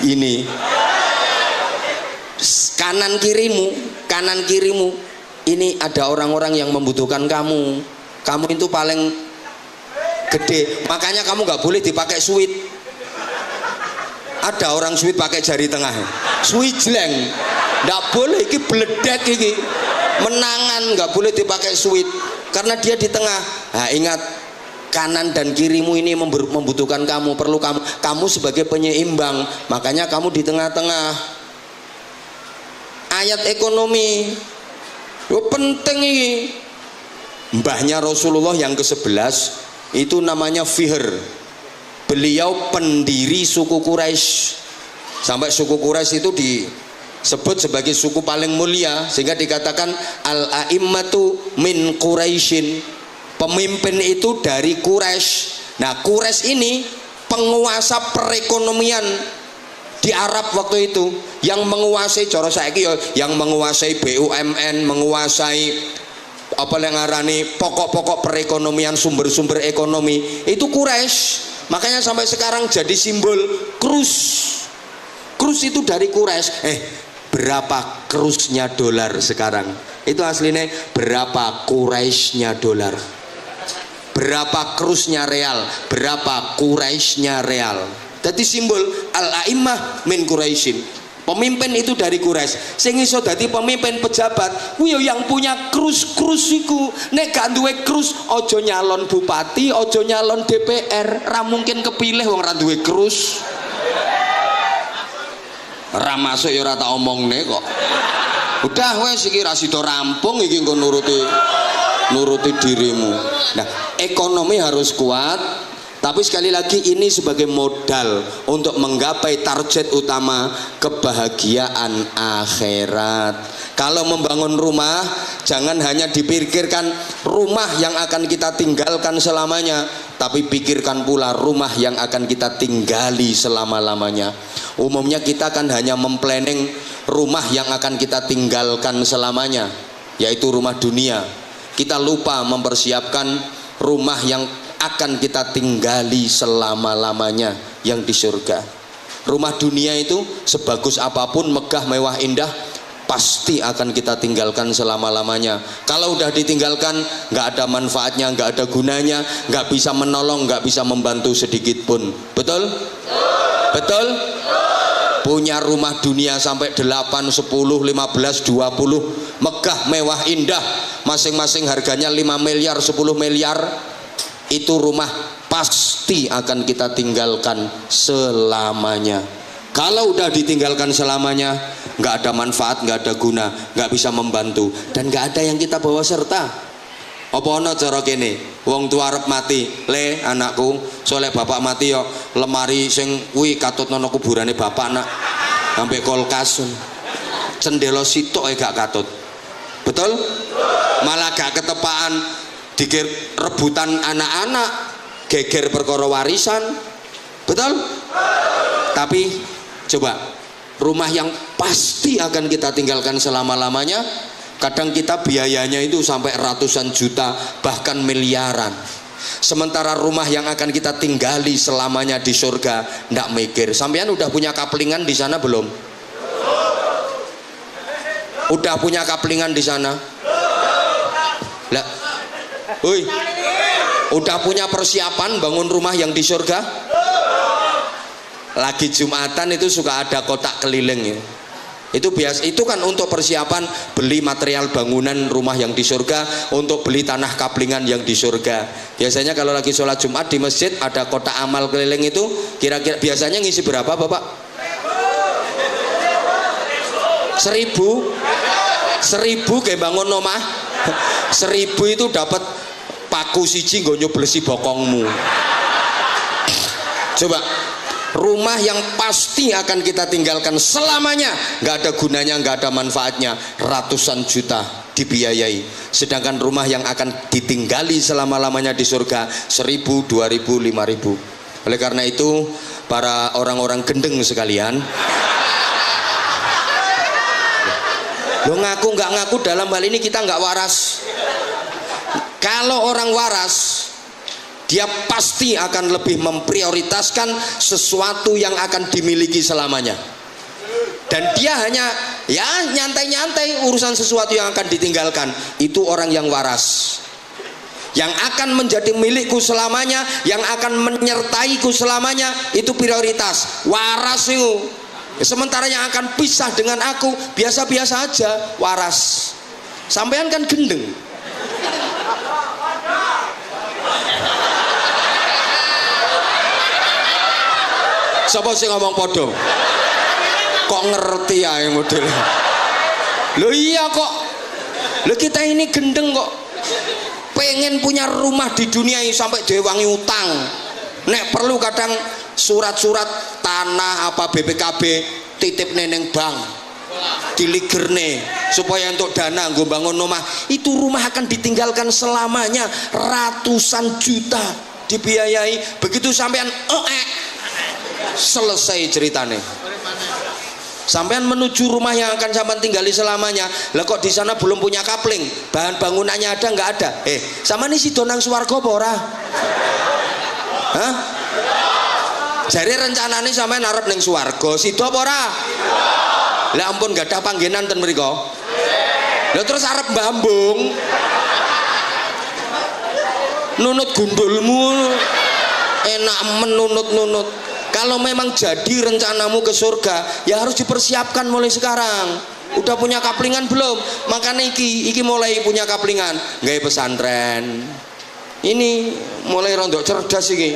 Ini kanan kirimu ini ada orang-orang yang membutuhkan kamu. Kamu itu paling gede, makanya kamu nggak boleh dipakai suit. Ada orang suit pakai jari tengah, suit jeleng, nggak boleh. Iki beledek iki, menangan, nggak boleh dipakai suit karena dia di tengah. Nah, ingat, kanan dan kirimu ini membutuhkan kamu, perlu kamu sebagai penyeimbang, makanya kamu di tengah-tengah. Ayat ekonomi, penting ini. Mbahnya Rasulullah yang ke-11 itu namanya Fihr. Beliau pendiri suku Quraisy. Sampai suku Quraisy itu disebut sebagai suku paling mulia, sehingga dikatakan al-a'immatu min Quraisyin. Pemimpin itu dari Quraisy. Nah, Quraisy ini penguasa perekonomian di Arab waktu itu, yang menguasai cara saiki yang menguasai BUMN, menguasai apa yang ngarani pokok-pokok perekonomian, sumber-sumber ekonomi itu Quraisy. Makanya sampai sekarang jadi simbol Krus itu dari Quraisy. berapa krusnya dolar sekarang. Itu aslinya berapa Quraisynya dolar, berapa krusnya real, berapa Quraisynya real. Jadi simbol al-a'immah min Quraisyin. Pemimpin itu dari Quraisy. Sing iso dadi pemimpin pejabat kuwi yang punya krus-krus iku. Nek gak duwe krus aja nyalon bupati, aja nyalon DPR, ra mungkin kepilih wong ra duwe krus. Ra masuk ya ora tak omongne kok. Udah wes iki ra sida rampung iki engko nuruti dirimu. Nah, ekonomi harus kuat. Tapi sekali lagi ini sebagai modal untuk menggapai target utama kebahagiaan akhirat. Kalau membangun rumah jangan hanya dipikirkan rumah yang akan kita tinggalkan selamanya, tapi pikirkan pula rumah yang akan kita tinggali selama-lamanya. Umumnya kita kan hanya memplanning rumah yang akan kita tinggalkan selamanya, yaitu rumah dunia. Kita lupa mempersiapkan rumah yang akan kita tinggali selama-lamanya, yang di surga. Rumah dunia itu sebagus apapun, megah, mewah, indah, pasti akan kita tinggalkan selama-lamanya. Kalau udah ditinggalkan nggak ada manfaatnya, nggak ada gunanya, nggak bisa menolong, nggak bisa membantu sedikit pun. Betul? Betul? Punya rumah dunia sampai 8, 10, 15, 20 megah, mewah, indah, masing-masing harganya 5 miliar, 10 miliar, itu rumah pasti akan kita tinggalkan selamanya. Kalau udah ditinggalkan selamanya, nggak ada manfaat, nggak ada guna, nggak bisa membantu, dan nggak ada yang kita bawa serta. Apa ana cara kene, wong tua arep mati, le anakku, soleh bapak mati yo lemari sing kuwi katut nono kuburane bapak nak, sampai kulkas, cendela sitok gak katut. Betul? Malah gak ketepaan dikir rebutan anak-anak, geger perkara warisan. Betul? Tapi coba, rumah yang pasti akan kita tinggalkan selama-lamanya, kadang kita biayanya itu sampai ratusan juta, bahkan miliaran. Sementara rumah yang akan kita tinggali selamanya di surga, ndak mikir. Sampean udah punya kaplingan di sana belum? Udah punya kaplingan di sana? Lah, woi, udah punya persiapan bangun rumah yang di surga? Lagi Jumatan itu suka ada kotak keliling ya. Itu biasa, itu kan untuk persiapan beli material bangunan rumah yang di surga, untuk beli tanah kaplingan yang di surga. Biasanya kalau lagi sholat Jumat di masjid ada kotak amal keliling itu, kira-kira biasanya ngisi berapa Bapak? 1000 kayak bangun omah. 1000 itu dapat paku siji nggo nyoblesi bokongmu. Coba, rumah yang pasti akan kita tinggalkan selamanya, nggak ada gunanya, nggak ada manfaatnya, ratusan juta dibiayai. Sedangkan rumah yang akan ditinggali selama-lamanya di surga 1000, 2000, 5000. Oleh karena itu, para orang-orang gendeng sekalian, lo ngaku nggak ngaku, dalam hal ini kita nggak waras. Kalau orang waras, dia pasti akan lebih memprioritaskan sesuatu yang akan dimiliki selamanya, dan dia hanya ya nyantai-nyantai urusan sesuatu yang akan ditinggalkan. Itu orang yang waras, yang akan menjadi milikku selamanya, yang akan menyertaiku selamanya, itu prioritas. Waras itu. Sementara yang akan pisah dengan aku biasa-biasa aja, waras. Sampean kan gendeng. Sapa sing ngomong podo? Kok ngerti ya yang model? Loh iya kok. Loh kita ini gendeng kok. Pengen punya rumah di dunia ini sampai diwangi utang. Nek perlu kadang surat-surat tanah apa BPKB titip neneng bank, diligerne supaya untuk dana nggo bangun rumah. Itu rumah akan ditinggalkan selamanya, ratusan juta dibiayai. Begitu sampean selesai ceritane. Sampean menuju rumah yang akan sampean tinggali selamanya. Lah kok di sana belum punya kapling, bahan bangunannya ada nggak ada? Sama nih si donang swarga apa ora? Hah? Jadi rencananya sampean arep ning swarga, sida apa ora? Lah ampun gadah panggenan ten mriko. Lah terus arep mbambung. Nunut gundulmu. Enak menunut-nunut. Kalau memang jadi rencanamu ke surga, ya harus dipersiapkan mulai sekarang. Udah punya kaplingan belum? Makanya iki mulai punya kaplingan, gawe pesantren. Ini mulai rondok cerdas iki.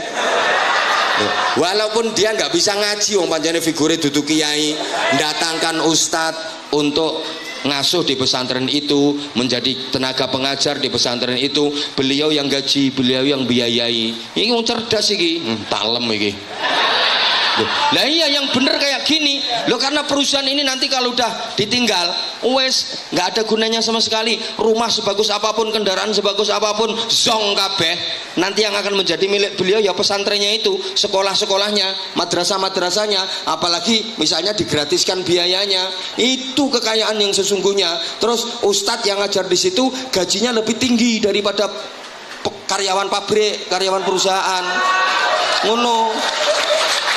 Walaupun dia nggak bisa ngaji, wong pancene figure dudu kiai, datangkan ustadz untuk ngasuh di pesantren itu, menjadi tenaga pengajar di pesantren itu, beliau yang gaji, beliau yang biayai. Ini wong cerdas iki, talem iki. Lah iya yang bener kayak gini loh, karena perusahaan ini nanti kalau udah ditinggal wes nggak ada gunanya sama sekali. Rumah sebagus apapun, kendaraan sebagus apapun, zong kabeh. Nanti yang akan menjadi milik beliau ya pesantrennya itu, sekolah-sekolahnya, madrasah-madrasahnya, apalagi misalnya digratiskan biayanya. Itu kekayaan yang sesungguhnya. Terus ustadz yang ngajar di situ gajinya lebih tinggi daripada karyawan pabrik, karyawan perusahaan. Ngono.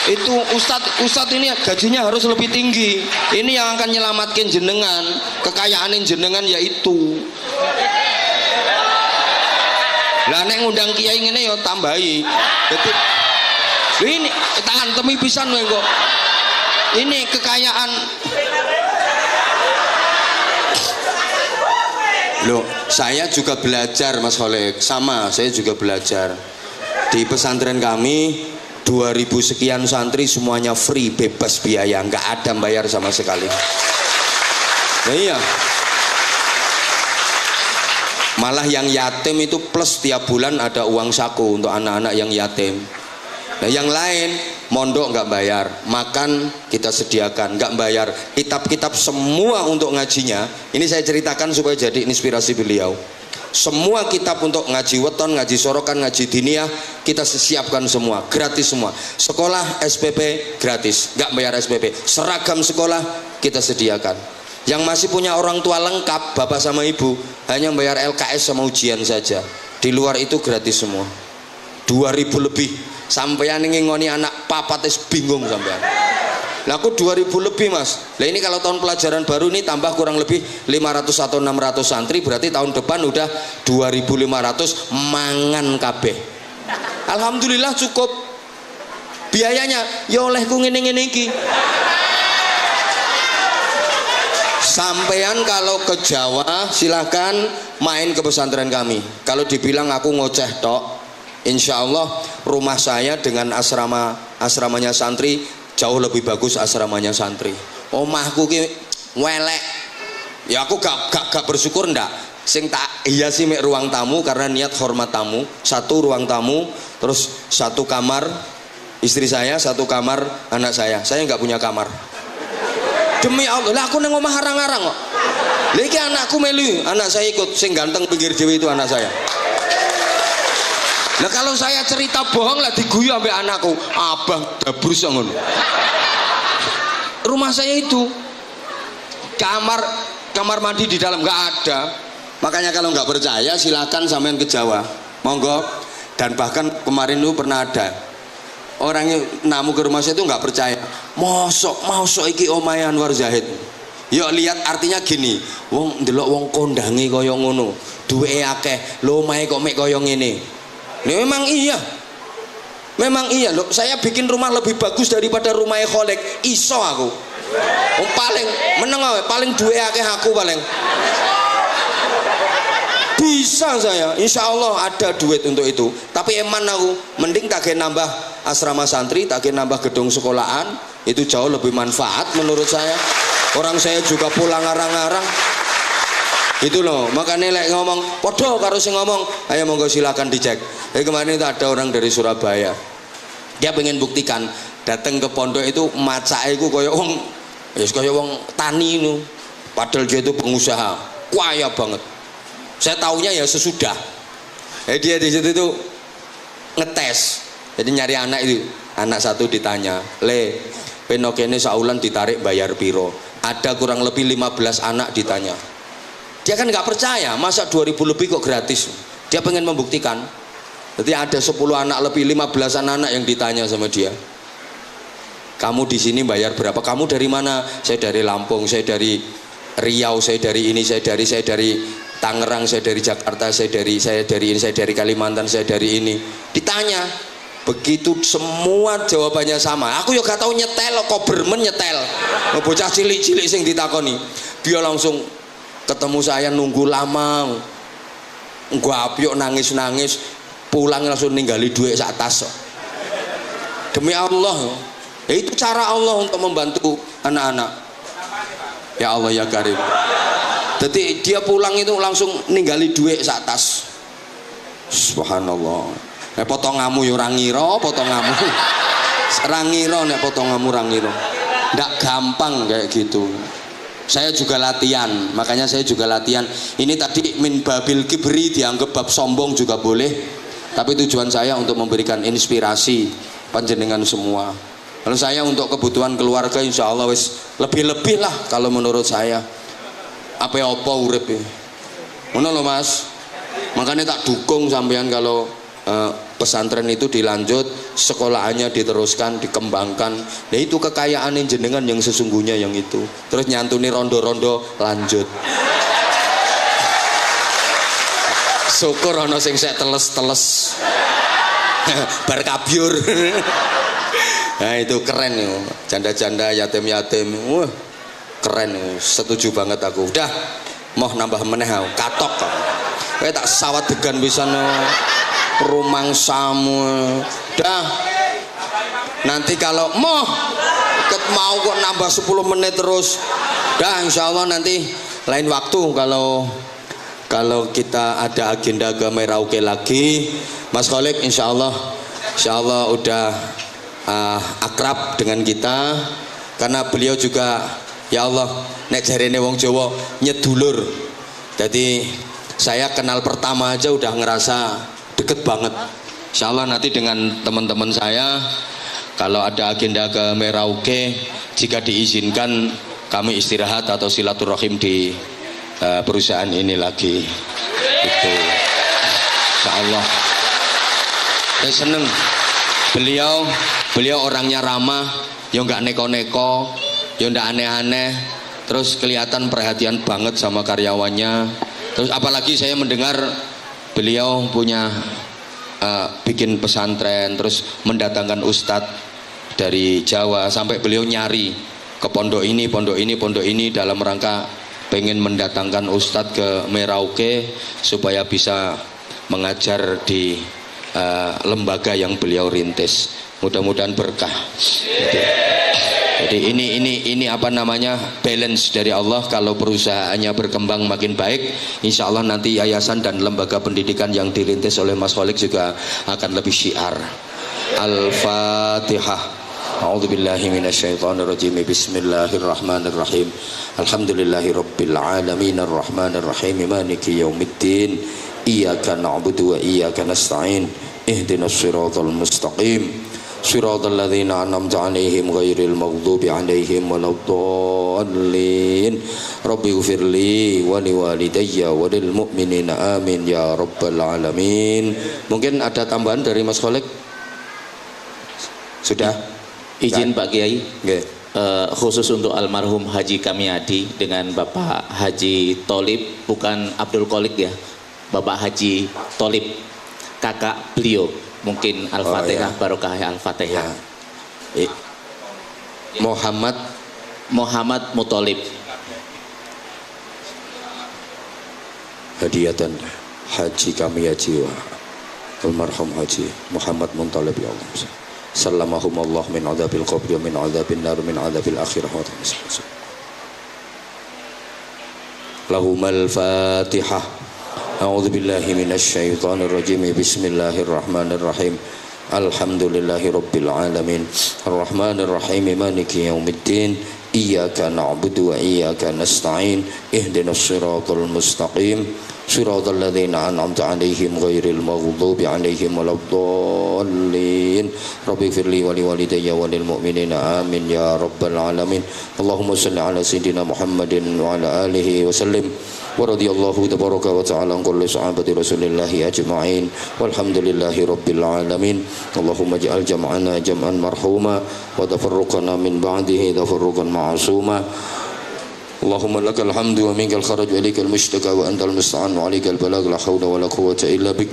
Itu ustadz ini gajinya harus lebih tinggi. Ini yang akan nyelamatkan jenengan, kekayaan jenengan yaitu. Lah nek ngundang kiai ngene ya tambahi. Jadi ini tahan temi pisan wae kok. Ini kekayaan. Loh, saya juga belajar Mas Khalid. Sama, saya juga belajar. Di pesantren kami 2000 sekian santri semuanya free, bebas biaya, nggak ada bayar sama sekali. Nah, iya. Malah yang yatim itu plus tiap bulan ada uang saku untuk anak-anak yang yatim. Nah yang lain mondok nggak bayar, makan kita sediakan nggak bayar, kitab-kitab semua untuk ngajinya. Ini saya ceritakan supaya jadi inspirasi beliau. Semua kitab untuk ngaji weton, ngaji sorokan, ngaji diniyah kita siapkan semua, gratis semua. Sekolah SPP gratis, nggak bayar SPP. Seragam sekolah kita sediakan. Yang masih punya orang tua lengkap, bapak sama ibu, hanya bayar LKS sama ujian saja. Di luar itu gratis semua. 2000 lebih. Sampeyan ngingoni anak papat bingung sampean. Nah aku 2000 lebih Mas. Nah ini kalau tahun pelajaran baru ini tambah kurang lebih 500 atau 600 santri, berarti tahun depan udah 2500 mangan kabeh. Alhamdulillah cukup. Biayanya ya olehku ngene-ngene iki. Sampean kalau ke Jawa silahkan main ke pesantren kami. Kalau dibilang aku ngoceh tok, insya Allah rumah saya dengan asramanya santri jauh lebih bagus asramanya santri. Omahku ki welek. Ya aku gak bersyukur ndak. Sing tak hiasi mek ruang tamu karena niat hormat tamu. Satu ruang tamu, terus satu kamar istri saya, satu kamar anak saya. Saya nggak punya kamar. Demi Allah, lah aku nang omah arang-arang kok. Lha iki anakku melu, anak saya ikut, sing ganteng pinggir dhewe itu anak saya. Nah kalau saya cerita bohong lah diguyu sampai anakku, abang dabrus ngono. Rumah saya itu kamar mandi di dalam nggak ada. Makanya kalau nggak percaya silakan sampean ke Jawa, monggo. Dan bahkan kemarin itu pernah ada orangnya namu ke rumah saya itu nggak percaya. Mosok iki omahe Anwar Zahid. Yuk lihat artinya gini, wong ndelok wong kondange kaya ngono, duweke akeh, lho omahe kok mek kaya ngene. Memang iya loh, saya bikin rumah lebih bagus daripada rumahnya Kholek. Iso aku paling meneng, paling duwe akeh aku paling bisa saya, insya Allah ada duit untuk itu. Tapi eman aku mending tak nambah asrama santri, tak nambah gedung sekolahan, itu jauh lebih manfaat menurut saya. Orang saya juga pulang arang-arang itu loh. Makanya lek ngomong podo karo sing ngomong, ayo monggo silakan dicek. Kemarin itu ada orang dari Surabaya, dia pengen buktikan datang ke pondok itu macake iku kaya wong kaya wong tani itu, padahal dia itu pengusaha kaya banget. Saya taunya ya sesudah dia di situ itu ngetes, jadi nyari anak itu. Anak satu ditanya, le penok ini saulan ditarik bayar piro? Ada kurang lebih 15 anak ditanya. Dia kan nggak percaya, masa 2000 lebih kok gratis. Dia pengen membuktikan. Jadi ada 10 anak lebih, 15 anak yang ditanya sama dia. kamu di sini bayar berapa, kamu dari mana, saya dari Lampung, saya dari Riau, saya dari ini, saya dari Tangerang, saya dari Jakarta, saya dari ini, saya dari Kalimantan, saya dari ini. Ditanya, begitu semua jawabannya sama. Aku juga gak tahu nyetel kok bermen nyetel. Bocah cilik-cilik sing ditakoni. Dia langsung ketemu saya nunggu lama. Gua apyok nangis-nangis, pulang langsung ninggali duit sak tas. Demi Allah. Ya, itu cara Allah untuk membantu anak-anak. Ya Allah ya Karim. Jadi dia pulang itu langsung ninggali duit sak tas. Subhanallah. Nek potonganmu yo ora ngira, potonganmu. Ora ngira nek potonganmu ora ngira. Ndak gampang kayak gitu. Saya juga latihan, makanya saya juga latihan. Ini tadi min babil kibri dianggap bab sombong juga boleh. Tapi tujuan saya untuk memberikan inspirasi panjenengan semua. Kalau saya untuk kebutuhan keluarga insya Allah wis lebih-lebih lah kalau menurut saya. Apa urip e. Ngono lho Mas. Makanya tak dukung sampean kalau pesantren itu dilanjut, sekolahannya diteruskan, dikembangkan. Nah itu kekayaan jenengan yang sesungguhnya yang itu. Terus nyantuni rondo-rondo lanjut. Syukur ana sing sek teles-teles. Bar kabyur. Nah itu keren ya. Janda-janda, yatim-yatim. Wah, keren. Setuju banget aku. Udah mau nambah meneh katok kok. Kayak tak sawat degan bisa rumangsamu. Dah. Nanti kalau mau kok nambah 10 menit terus. Dah insyaallah nanti lain waktu kalau kita ada agenda ke Merauke lagi, Mas Kholik insyaallah udah akrab dengan kita karena beliau juga ya Allah nek jarene wong Jawa nyedulur. Jadi saya kenal pertama aja udah ngerasa deket banget. Insya Allah nanti dengan teman-teman saya kalau ada agenda ke Merauke, jika diizinkan kami istirahat atau silaturahim di perusahaan ini lagi. Itu Insya Allah. Saya seneng beliau orangnya ramah, ya nggak neko-neko, ya nggak aneh-aneh, terus kelihatan perhatian banget sama karyawannya. Terus apalagi saya mendengar beliau punya bikin pesantren, terus mendatangkan ustadz dari Jawa, sampai beliau nyari ke pondok ini dalam rangka pengen mendatangkan ustadz ke Merauke supaya bisa mengajar di lembaga yang beliau rintis. Mudah-mudahan berkah. Jadi ini apa namanya balance dari Allah. Kalau perusahaannya berkembang makin baik, insya Allah nanti yayasan dan lembaga pendidikan yang dirintis oleh Mas Kholik juga akan lebih syiar. Al-Fatihah. A'udzubillahi minasyaitonirrajim. Bismillahirrahmanirrahim. Alhamdulillahirabbil alamin arrahmanirrahim maliki yaumiddin. Iyyaka na'budu wa iyyaka nasta'in. Ihdinas siratal mustaqim. Shiratal ladzina an'amta 'alaihim ghairil maghdubi 'alaihim waladdallin. Rabbi ighfirli wa liwalidayya wa lil mu'minina amin ya rabbal alamin. Mungkin ada tambahan dari Mas Kholik? Sudah? Izin Pak Kiai. Okay. Khusus untuk almarhum Haji Kamiadi dengan Bapak Haji Tholib, bukan Abdul Kholik ya. Bapak Haji Tholib, kakak beliau. Mungkin Al-Fatihah, barokah Al-Fatihah. Ya. Muhammad Muthalib. Hadiatan Haji kami Haji almarhum Haji Muhammad Muthalib ya Allah. Sallamahum Allah min adzabil qabri wa min adzabin nar min adzabil akhirah wa Lahumal Fatihah. A'udzu billahi minasy syaithanir rajim. Bismillahirrahmanirrahim. Alhamdulillahirabbil alamin. Arrahmanir rahim. Maliki yaumiddin. Iyyaka na'budu wa iyyaka nasta'in. Ihdinas siratal mustaqim. صراط الذين أنعمت عليهم غير المغضوب عليهم ولا الضالين رب اغفر لي ولوالدي وللمؤمنين آمين يا رب العالمين اللهم صل على سيدنا محمد وعلى آله وسلم ورضي الله تبارك وتعالى عن كل صحابة رسول الله أجمعين والحمد لله رب العالمين اللهم اجعل جمعنا جمعا مرحوما وتفرقنا من بعده تفرقا معصوما اللهم لك الحمد ومنك الخرج وإليك المشتكى وأنت المستعان وعليك البلاغ لا حول ولا قوة إلا بك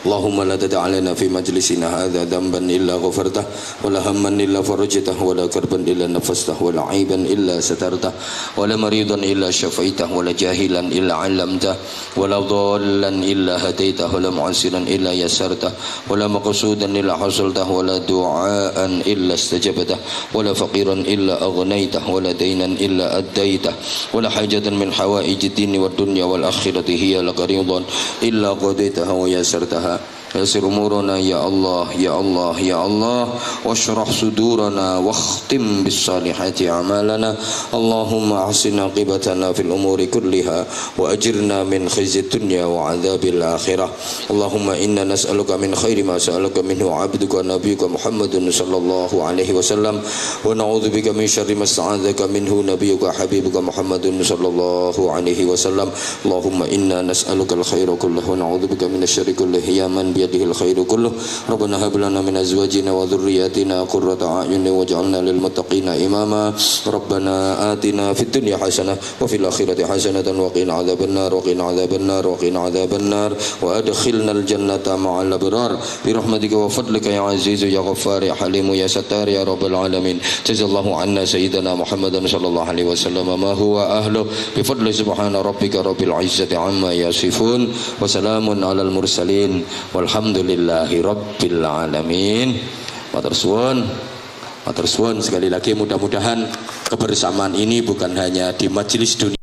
اللهم لا تدع لنا في مجلسنا هذا ذنبا إلا غفرته ولا هما إلا فرجته ولا كربا إلا نفسته ولا عيبا إلا سترته ولا مريضا إلا شفيته ولا جاهلا إلا علمته ولا ضالا إلا هديته ولا معسرا إلا يسرته ولا مقصودا إلا حصلته ولا دعاء إلا استجبته ولا فقيرا إلا أغنيته ولا دينا إلا أديته ولا حاجة من حوائج الدين والدنيا والآخرة هي لك رضا إلا قضيتها ويسرتها يسر أمورنا يا الله يا الله يا الله واشرح صدورنا واختم بالصالحات أعمالنا اللهم أحسن عاقبتنا في الأمور كلها وأجرنا من خزي الدنيا وعذاب الآخرة اللهم إنا نسألك من خير ما سألك منه عبدك ونبيك محمد صلى الله عليه وسلم ونعوذ بك من شر ما استعاذك منه نبيك حبيبك محمد صلى الله عليه وسلم اللهم إنا نسألك الخير كله ونعوذ بك من الشر كله يا من بيده الخير كله ربنا هب لنا من أزواجنا وذرياتنا قرة أعين واجعلنا للمتقين إماما ربنا آتنا في الدنيا حسنة وفي الآخرة حسنة وقنا عذاب النار وقنا عذاب النار وقنا عذاب النار وأدخلنا الجنة مع الأبرار برحمتك وفضلك يا عزيز يا غفار يا حليم يا ستار يا رب العالمين جزا الله عنا سيدنا محمد صلى الله عليه وسلم ما هو أهله بفضل سبحان ربك رب العزة عما يصفون وسلام على المرسلين walhamdulillahi rabbil alamin. Matur suwun sekali lagi mudah-mudahan kebersamaan ini bukan hanya di majelis dunia